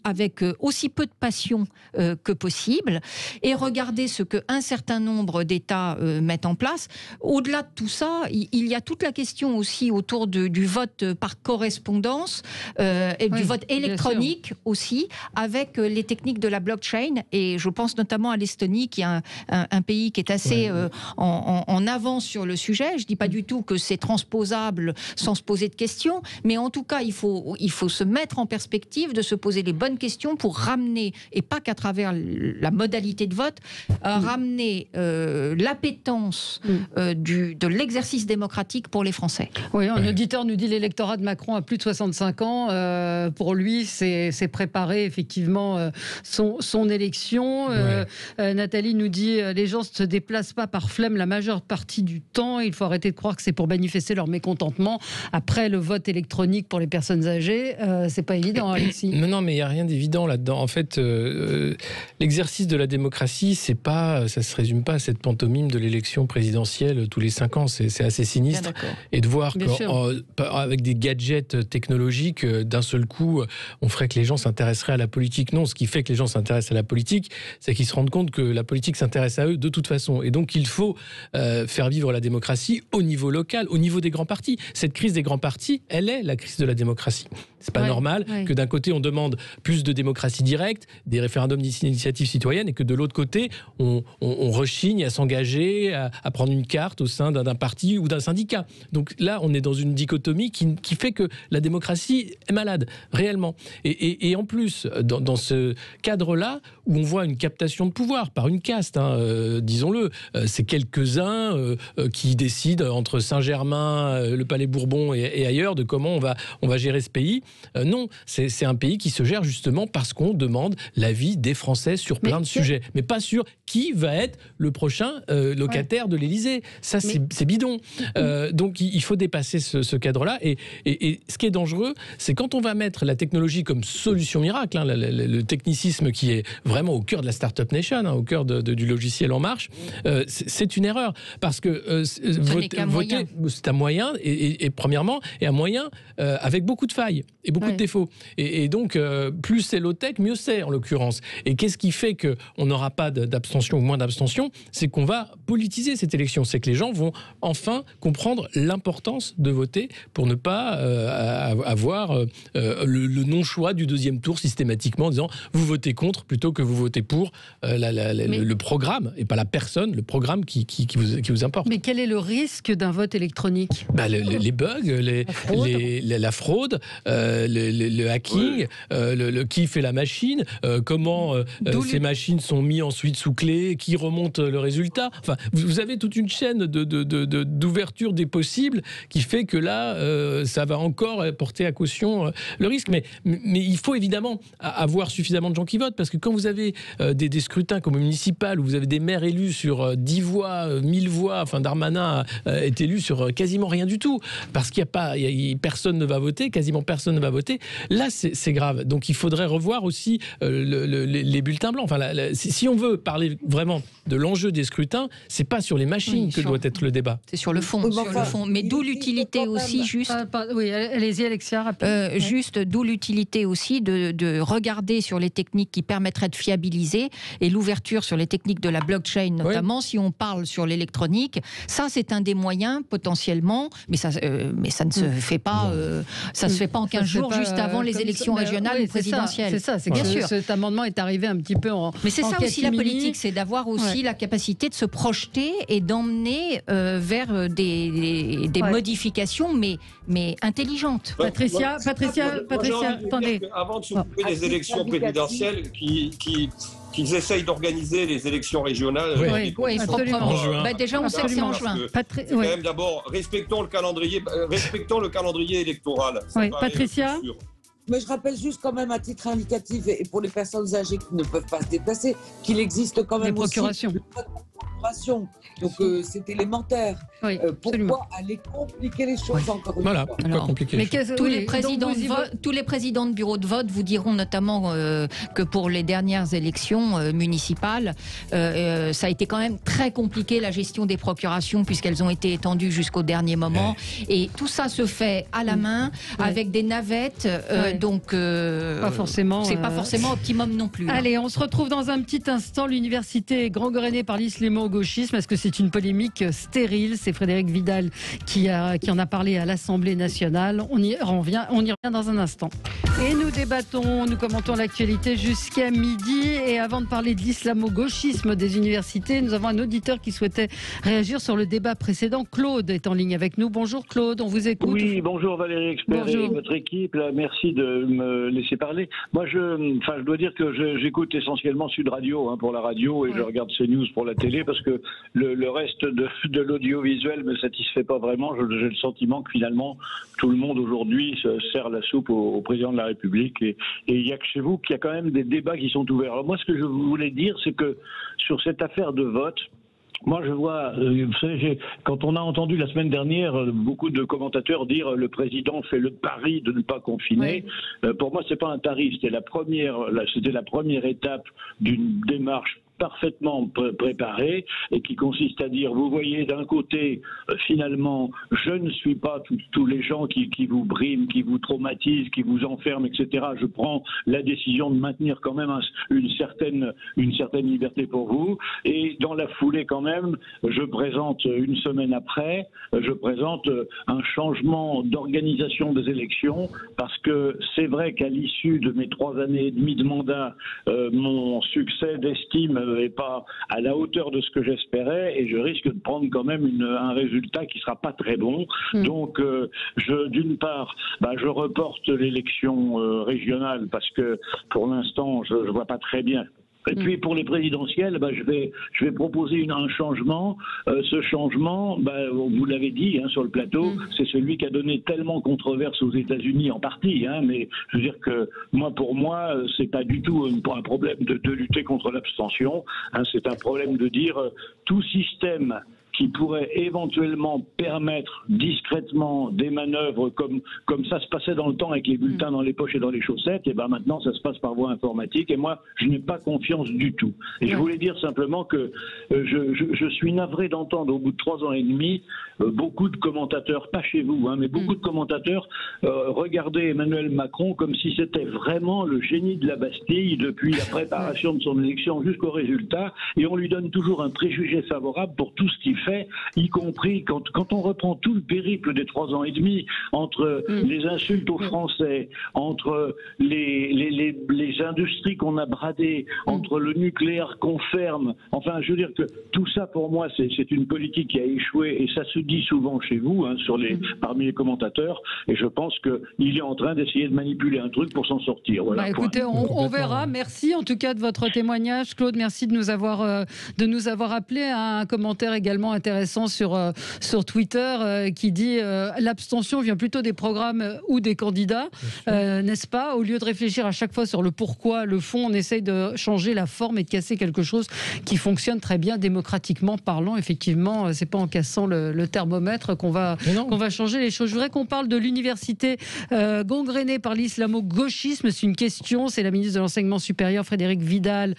avec aussi peu de passion que possible, et regarder ce qu'un certain nombre d'États mettent en place. Au-delà de tout ça, il y a toute la question aussi autour du vote par correspondance et du vote électronique aussi, avec les techniques de la blockchain, et je pense notamment à l'Estonie, qui est un pays qui est assez en avance sur le sujet. Je ne dis pas du tout que c'est transposable sans se poser de questions, mais en tout cas, il faut se mettre en perspective, de se poser les bonnes questions pour ramener, et pas qu'à travers la modalité de vote, ramener l'appétence de l'exercice démocratique pour les Français. Oui, un auditeur nous dit l'électorat de Macron a plus de 65 ans. Pour lui, c'est préparer effectivement son élection. Nathalie nous dit les gens ne se déplacent pas par flemme la majeure partie du temps. Il faut arrêter de croire que c'est pour manifester leur mécontentement. Après le vote électronique pour les personnes âgées, c'est pas évident, Alexis. Non, mais il n'y a rien d'évident là-dedans. En fait, l'exercice de la démocratie, ça se résume pas à cette pantomime de l'élection présidentielle tous les 5 ans. C'est assez sinistre. Et de voir qu'avec des gadgets technologiques, d'un seul coup, on ferait que les gens s'intéresseraient à la politique. Non, ce qui fait que les gens s'intéressent à la politique, c'est qu'ils se rendent compte que la politique s'intéresse à eux de toute façon. Et donc, il faut faire vivre la démocratie au niveau local, au niveau des grands partis. Cette crise des grands partis, elle est la crise de la démocratie. C'est pas normal que d'un côté on demande plus de démocratie directe, des référendums d'initiative citoyenne, et que de l'autre côté on rechigne à s'engager, à prendre une carte au sein d'un parti ou d'un syndicat. Donc là, on est dans une dichotomie qui fait que la démocratie est malade, réellement. Et en plus, dans ce cadre-là, où on voit une captation de pouvoir par une caste, disons-le, c'est quelques-uns qui décident entre Saint-Germain, le Palais Bourbon et ailleurs de comment on va gérer ce pays. Non, c'est un pays qui se gère justement parce qu'on demande l'avis des Français sur plein de sujets, mais pas sur qui va être le prochain locataire de l'Élysée. Ça, c'est bidon. Donc, il faut dépasser ce cadre-là. Et ce qui est dangereux, c'est quand on va mettre la technologie comme solution miracle, le technicisme qui est vraiment au cœur de la Startup Nation, au cœur du logiciel en marche, c'est une erreur. Parce que voter, c'est un moyen, et premièrement, et un moyen avec beaucoup de failles et beaucoup de défauts. Et donc, plus c'est low-tech, mieux c'est, en l'occurrence. Et qu'est-ce qui fait qu'on n'aura pas d'abstention ou moins d'abstention? C'est qu'on va politiser cette élection. C'est que les gens vont enfin comprendre l'importance de voter pour ne pas avoir le non-choix du deuxième tour systématiquement en disant vous votez contre plutôt que vous votez pour le programme, et pas la personne, le programme qui vous importe. Mais quel est le risque d'un vote électronique? Les bugs, la fraude, le hacking, qui fait la machine, comment ces machines sont mises ensuite sous clé, qui remonte le résultat. Enfin, vous avez toute une chaîne d'ouverture des possibles qui fait que là, ça va encore porter à caution le risque. Mais il faut évidemment avoir suffisamment de gens qui votent, parce que quand vous avez des scrutins comme municipal, où vous avez des maires élus sur 10 voix, 1000 voix, enfin Darmanin est élu sur quasiment rien du tout, parce qu'il n'y a pas, personne ne va voter, quasiment personne ne va voter. Là, c'est grave. Donc il faudrait revoir aussi les bulletins blancs. Enfin, si on veut parler vraiment de l'enjeu des scrutins, c'est pas sur les machines que doit être le débat. C'est sur le fond. Mais d'où l'utilité aussi, juste... oui, allez-y Alexia, juste, d'où l'utilité aussi de regarder sur les techniques qui permettraient de fiabiliser, et l'ouverture sur les techniques de la blockchain, notamment si on parle sur l'électronique. Ça, c'est un des moyens, potentiellement, mais ça ne se fait pas, ça se fait pas en 15 jours, juste avant les élections régionales ou présidentielles. C'est ça, c'est bien sûr. Cet amendement est arrivé un petit peu en... Mais c'est ça aussi la politique, c'est d'avoir aussi la capacité de se projeter et d'emmener vers des modifications, mais intelligentes. Patricia, attendez. Avant de s'occuper des élections présidentielles, qu'ils essayent d'organiser les élections régionales. Oui, absolument. Déjà, on sait que c'est en juin. Quand même, d'abord, respectons le calendrier électoral. Patricia. Mais je rappelle juste quand même à titre indicatif, et pour les personnes âgées qui ne peuvent pas se déplacer, qu'il existe quand même des procurations. Aussi donc c'est élémentaire. Pourquoi aller compliquer les choses encore une fois? Pourquoi compliquer les choses? Tous les présidents de bureaux de vote vous diront notamment que pour les dernières élections municipales, ça a été quand même très compliqué, la gestion des procurations, puisqu'elles ont été étendues jusqu'au dernier moment. Et tout ça se fait à la main, avec des navettes, donc pas forcément, c'est pas forcément optimum non plus. Allez, on se retrouve dans un petit instant. L'université est gangrenée par l'islamo-gauchisme. Est-ce que c'est une polémique stérile? C'est Frédéric Vidal qui en a parlé à l'Assemblée nationale. On y revient dans un instant. Et nous débattons, nous commentons l'actualité jusqu'à midi. Et avant de parler de l'islamo-gauchisme des universités, nous avons un auditeur qui souhaitait réagir sur le débat précédent. Claude est en ligne avec nous. Bonjour Claude, on vous écoute. Oui, bonjour Valérie Expert et votre équipe. Merci de me laisser parler. Moi, je dois dire que j'écoute essentiellement Sud Radio pour la radio, et je regarde CNews pour la télé, parce que le reste de l'audiovisuel me satisfait pas vraiment. J'ai le sentiment que finalement tout le monde aujourd'hui se sert la soupe au président de la République, et il y a que chez vous qu'il y a quand même des débats qui sont ouverts. Alors moi, ce que je voulais dire, c'est que sur cette affaire de vote, moi, je vois, vous savez, quand on a entendu la semaine dernière beaucoup de commentateurs dire le président fait le pari de ne pas confiner, pour moi, c'est pas un pari, c'était la première étape d'une démarche parfaitement préparé et qui consiste à dire, vous voyez, d'un côté, finalement, je ne suis pas tous les gens qui vous briment, qui vous traumatisent, qui vous enferment, etc. Je prends la décision de maintenir quand même une certaine liberté pour vous. Et dans la foulée, quand même, je présente une semaine après, je présente un changement d'organisation des élections, parce que c'est vrai qu'à l'issue de mes 3 années et demie de mandat, mon succès d'estime n'est pas à la hauteur de ce que j'espérais, et je risque de prendre quand même un résultat qui ne sera pas très bon. Donc, d'une part, je reporte l'élection régionale, parce que pour l'instant, je ne vois pas très bien. Et puis pour les présidentielles, je vais proposer un changement. Ce changement, vous l'avez dit sur le plateau, c'est celui qui a donné tellement controverse aux États-Unis en partie. Mais je veux dire que pour moi, c'est pas du tout un problème de lutter contre l'abstention. C'est un problème de dire tout système qui pourrait éventuellement permettre discrètement des manœuvres comme ça se passait dans le temps avec les bulletins dans les poches et dans les chaussettes, et maintenant ça se passe par voie informatique, et moi je n'ai pas confiance du tout. Et je voulais dire simplement que je suis navré d'entendre au bout de 3 ans et demi beaucoup de commentateurs, pas chez vous, mais beaucoup de commentateurs regarder Emmanuel Macron comme si c'était vraiment le génie de la Bastille depuis la préparation de son élection jusqu'au résultat, et on lui donne toujours un préjugé favorable pour tout ce qu'il fait, y compris quand on reprend tout le périple des 3 ans et demi, entre les insultes aux Français, entre les industries qu'on a bradées, entre le nucléaire qu'on ferme. Enfin, je veux dire que tout ça, pour moi, c'est une politique qui a échoué, et ça se dit souvent chez vous, parmi les commentateurs, et je pense qu'il est en train d'essayer de manipuler un truc pour s'en sortir. Voilà, écoutez, on verra. Merci en tout cas de votre témoignage, Claude. Merci de nous avoir appelé. Un commentaire également intéressant sur Twitter qui dit l'abstention vient plutôt des programmes ou des candidats, n'est-ce pas? Au lieu de réfléchir à chaque fois sur le pourquoi, le fond, on essaye de changer la forme et de casser quelque chose qui fonctionne très bien démocratiquement parlant. Effectivement, c'est pas en cassant le thermomètre qu'on va changer les choses. Je voudrais qu'on parle de l'université gangrénée par l'islamo-gauchisme. C'est une question. C'est la ministre de l'Enseignement supérieur, Frédérique Vidal,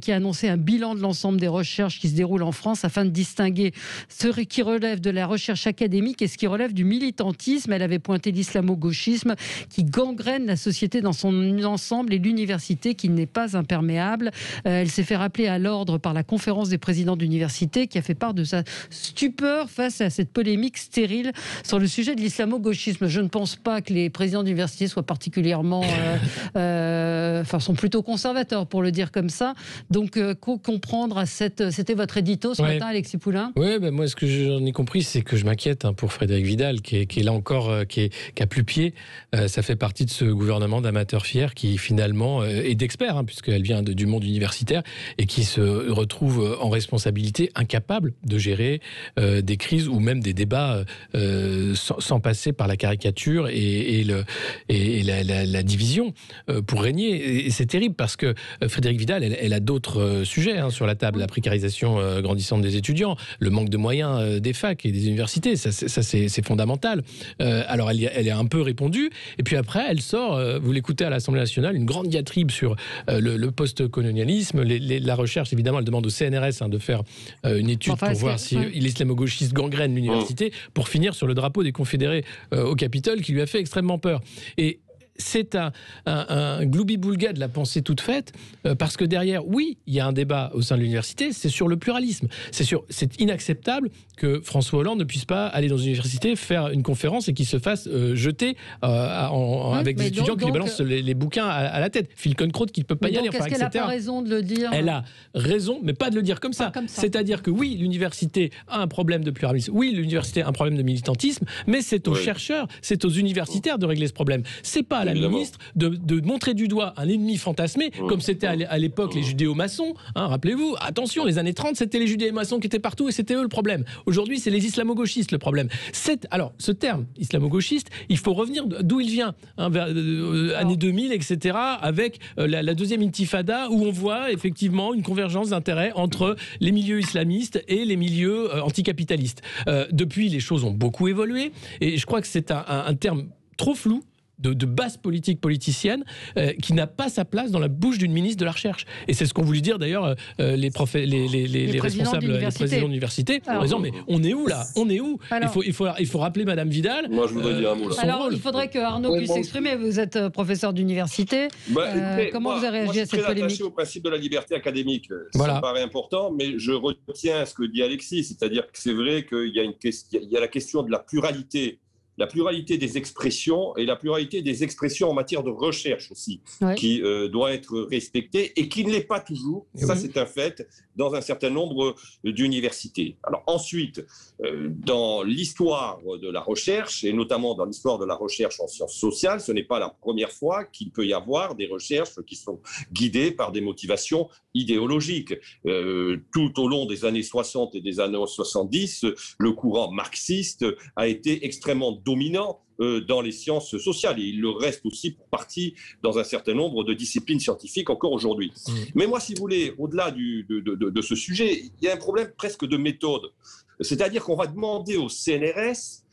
qui a annoncé un bilan de l'ensemble des recherches qui se déroulent en France afin de distinguer ce qui relève de la recherche académique et ce qui relève du militantisme. Elle avait pointé l'islamo-gauchisme qui gangrène la société dans son ensemble et l'université qui n'est pas imperméable. Elle s'est fait rappeler à l'ordre par la conférence des présidents d'université qui a fait part de sa stupeur face à cette polémique stérile sur le sujet de l'islamo-gauchisme. Je ne pense pas que les présidents d'université soient particulièrement sont plutôt conservateurs, pour le dire comme ça. Donc, comprendre à c'était votre édito ce matin, Alexis Poulain. Oui, moi, ce que j'en ai compris, c'est que je m'inquiète pour Frédérique Vidal, qui est là encore, qui a plus pied. Ça fait partie de ce gouvernement d'amateurs fiers qui, finalement, est d'experts, puisqu'elle vient du monde universitaire, et qui se retrouve en responsabilité, incapable de gérer des crises ou même des débats sans passer par la caricature et la division pour régner. Et c'est terrible parce que Frédérique Vidal, elle a d'autres sujets sur la table. La précarisation grandissante des étudiants, le manque de moyens des facs et des universités, ça c'est fondamental. Alors elle est un peu répondue, et puis après elle sort, vous l'écoutez à l'Assemblée nationale, une grande diatribe sur le post-colonialisme, la recherche. Évidemment, elle demande au CNRS de faire une étude pour voir si l'islamo-gauchiste gangrène l'université, pour finir sur le drapeau des confédérés au Capitole, qui lui a fait extrêmement peur. Et c'est un gloubi-boulga de la pensée toute faite, parce que derrière, oui, il y a un débat au sein de l'université, c'est sur le pluralisme. C'est inacceptable que François Hollande ne puisse pas aller dans une université, faire une conférence et qu'il se fasse jeter avec des étudiants qui lui balancent les bouquins à la tête. Phil Conkrot qui ne peut pas y aller. Est-ce qu'elle n'a pas raison de le dire? Elle a raison, mais pas de le dire comme ça. C'est-à-dire que oui, l'université a un problème de pluralisme, oui, l'université a un problème de militantisme, mais c'est aux chercheurs, c'est aux universitaires de régler ce problème. C'est pas à la ministre de montrer du doigt un ennemi fantasmé, comme c'était à l'époque les judéo-maçons. Rappelez-vous, attention, les années 30, c'était les judéo-maçons qui étaient partout et c'était eux le problème. Aujourd'hui, c'est les islamo-gauchistes le problème. Alors, ce terme, islamo-gauchiste, il faut revenir d'où il vient, vers années 2000, etc., avec la deuxième intifada, où on voit effectivement une convergence d'intérêts entre les milieux islamistes et les milieux anticapitalistes. Depuis, les choses ont beaucoup évolué, et je crois que c'est un terme trop flou, de basse politique politicienne qui n'a pas sa place dans la bouche d'une ministre de la Recherche. Et c'est ce qu'ont voulu dire d'ailleurs les responsables, les présidents d'université, en disant mais on est où là ? On est où ? Il faut rappeler Madame Vidal. Moi je voudrais dire un mot là. Alors il faudrait que Arnaud puisse s'exprimer. Vous êtes professeur d'université. Comment vous avez réagi à cette polémique ? Je suis très attaché au principe de la liberté académique. Ça me paraît important, mais je retiens ce que dit Alexis, c'est-à-dire que c'est vrai qu'il y a la question de la pluralité des expressions et la pluralité des expressions en matière de recherche aussi, qui doit être respectée et qui ne l'est pas toujours. Ça, c'est un fait dans un certain nombre d'universités. Alors ensuite, dans l'histoire de la recherche, et notamment dans l'histoire de la recherche en sciences sociales, ce n'est pas la première fois qu'il peut y avoir des recherches qui sont guidées par des motivations idéologiques. Tout au long des années 60 et des années 70, le courant marxiste a été extrêmement dominant dans les sciences sociales. Et il le reste aussi pour partie dans un certain nombre de disciplines scientifiques encore aujourd'hui. Mais moi, si vous voulez, au-delà de ce sujet, il y a un problème presque de méthode. C'est-à-dire qu'on va demander au CNRS,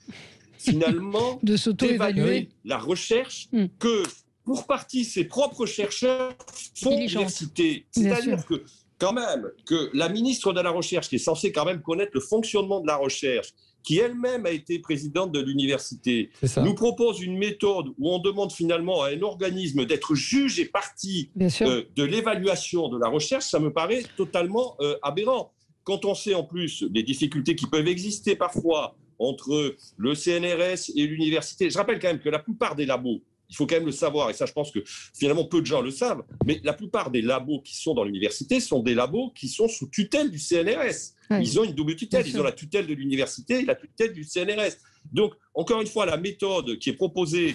finalement, d'évaluer la recherche que, pour partie, ses propres chercheurs font l'université. C'est-à-dire que, quand même, que la ministre de la Recherche, qui est censée quand même connaître le fonctionnement de la recherche, qui elle-même a été présidente de l'université, nous propose une méthode où on demande finalement à un organisme d'être juge et partie de l'évaluation de la recherche, ça me paraît totalement aberrant. Quand on sait en plus les difficultés qui peuvent exister parfois entre le CNRS et l'université, je rappelle quand même que la plupart des labos, il faut quand même le savoir, et ça je pense que finalement peu de gens le savent, mais la plupart des labos qui sont dans l'université sont des labos qui sont sous tutelle du CNRS. Ils ont une double tutelle, ils ont la tutelle de l'université et la tutelle du CNRS. Donc, encore une fois, la méthode qui est proposée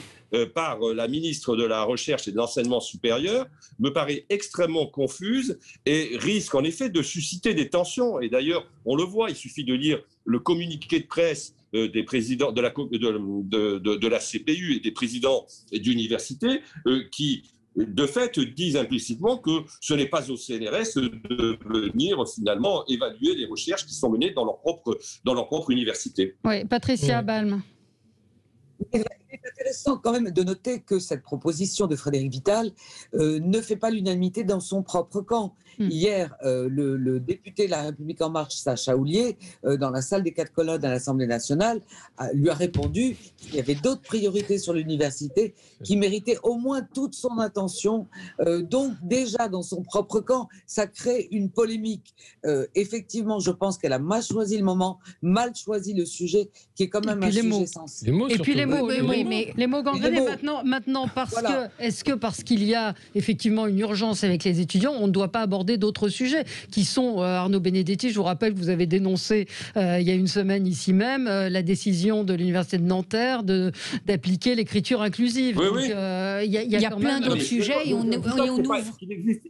par la ministre de la Recherche et de l'Enseignement supérieur me paraît extrêmement confuse et risque en effet de susciter des tensions. Et d'ailleurs, on le voit, il suffit de lire le communiqué de presse des présidents de la CPU et des présidents d'université qui, de fait, disent implicitement que ce n'est pas au CNRS de venir finalement évaluer les recherches qui sont menées dans leur propre université. Oui, Patricia Balme. Il est intéressant quand même de noter que cette proposition de Frédérique Vidal ne fait pas l'unanimité dans son propre camp. Hier, le député de La République En Marche, Sacha Houlié, dans la salle des 4 colonnes à l'Assemblée nationale, lui a répondu qu'il y avait d'autres priorités sur l'université qui méritaient au moins toute son attention. Donc déjà, dans son propre camp, ça crée une polémique. Effectivement, je pense qu'elle a mal choisi le moment, mal choisi le sujet, qui est quand même un sujet sensible. Et puis les mots gangrénés maintenant parce qu'il y a effectivement une urgence avec les étudiants, on ne doit pas aborder d'autres sujets qui sont, Arnaud Benedetti, je vous rappelle que vous avez dénoncé il y a une semaine ici même la décision de l'Université de Nanterre d'appliquer l'écriture inclusive. Il y a plein d'autres sujets et on ouvre.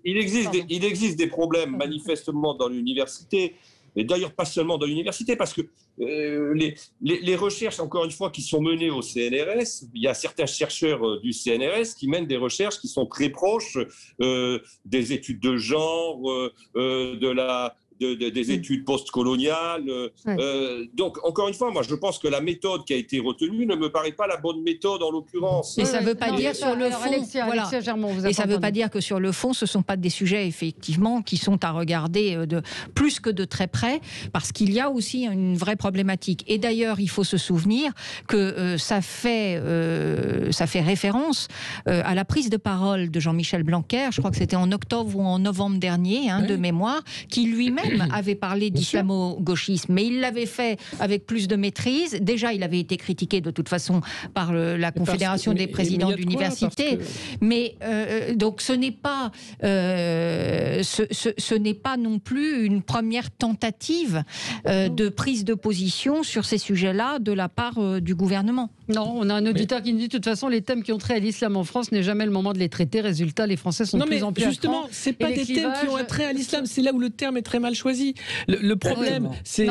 Il existe des problèmes manifestement dans l'université. Et d'ailleurs, pas seulement dans l'université, parce que les recherches, encore une fois, qui sont menées au CNRS, il y a certains chercheurs du CNRS qui mènent des recherches qui sont très proches des études de genre, des études postcoloniales. Donc, encore une fois, moi, je pense que la méthode qui a été retenue ne me paraît pas la bonne méthode en l'occurrence. Et ça ne veut pas dire sur le fond. Alexia Germont, et ça ne veut pas dire que sur le fond, ce ne sont pas des sujets, effectivement, qui sont à regarder plus que de très près, parce qu'il y a aussi une vraie problématique. Et d'ailleurs, il faut se souvenir que ça fait référence à la prise de parole de Jean-Michel Blanquer, je crois que c'était en octobre ou en novembre dernier, de mémoire, qui lui-même avait parlé d'islamo-gauchisme, mais il l'avait fait avec plus de maîtrise. Déjà, il avait été critiqué de toute façon par la Confédération des présidents d'université. Mais donc, ce n'est pas non plus une première tentative de prise de position sur ces sujets-là de la part du gouvernement. Non, on a un auditeur qui nous dit de toute façon, les thèmes qui ont trait à l'islam en France n'est jamais le moment de les traiter. Résultat, les Français sont de plus en plus. Justement, c'est pas des thèmes qui ont trait à l'islam. C'est là où le terme est très mal mal choisi. Le problème, c'est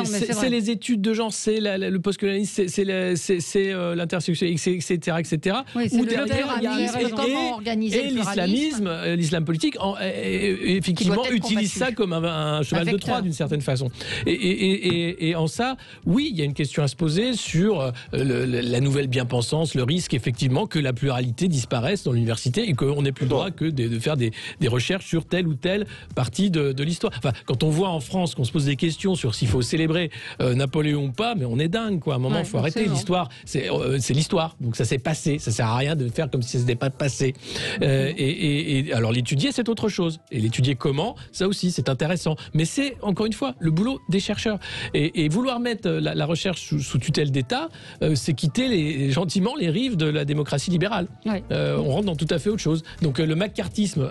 les études de genre, c'est le postcolonialisme, c'est l'intersectionnalité, etc. Oui, où derrière, il y a l'islamisme, l'islam politique, effectivement, utilise ça comme un cheval de Troie d'une certaine façon. Et en ça, oui, il y a une question à se poser sur la nouvelle bien-pensance, le risque effectivement que la pluralité disparaisse dans l'université et qu'on n'ait plus le droit que de faire des recherches sur telle ou telle partie de l'histoire. Enfin, quand on voit en France qu'on se pose des questions sur s'il faut célébrer Napoléon ou pas, mais on est dingue, quoi. À un moment, il faut arrêter l'histoire. C'est l'histoire. Donc ça s'est passé. Ça sert à rien de faire comme si ça n'était pas passé. Et alors l'étudier, c'est autre chose. Et l'étudier comment, ça aussi, c'est intéressant. Mais c'est, encore une fois, le boulot des chercheurs. Et vouloir mettre la recherche sous tutelle d'État, c'est quitter gentiment les rives de la démocratie libérale. Ouais. On rentre dans tout à fait autre chose. Donc le macartisme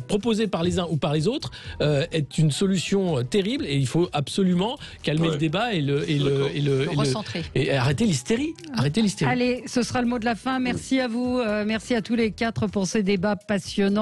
proposé par les uns ou par les autres est une solution terrible et il faut absolument calmer le débat et le recentrer. Et arrêter l'hystérie. Allez, ce sera le mot de la fin. Merci à vous. Merci à tous les quatre pour ces débats passionnants.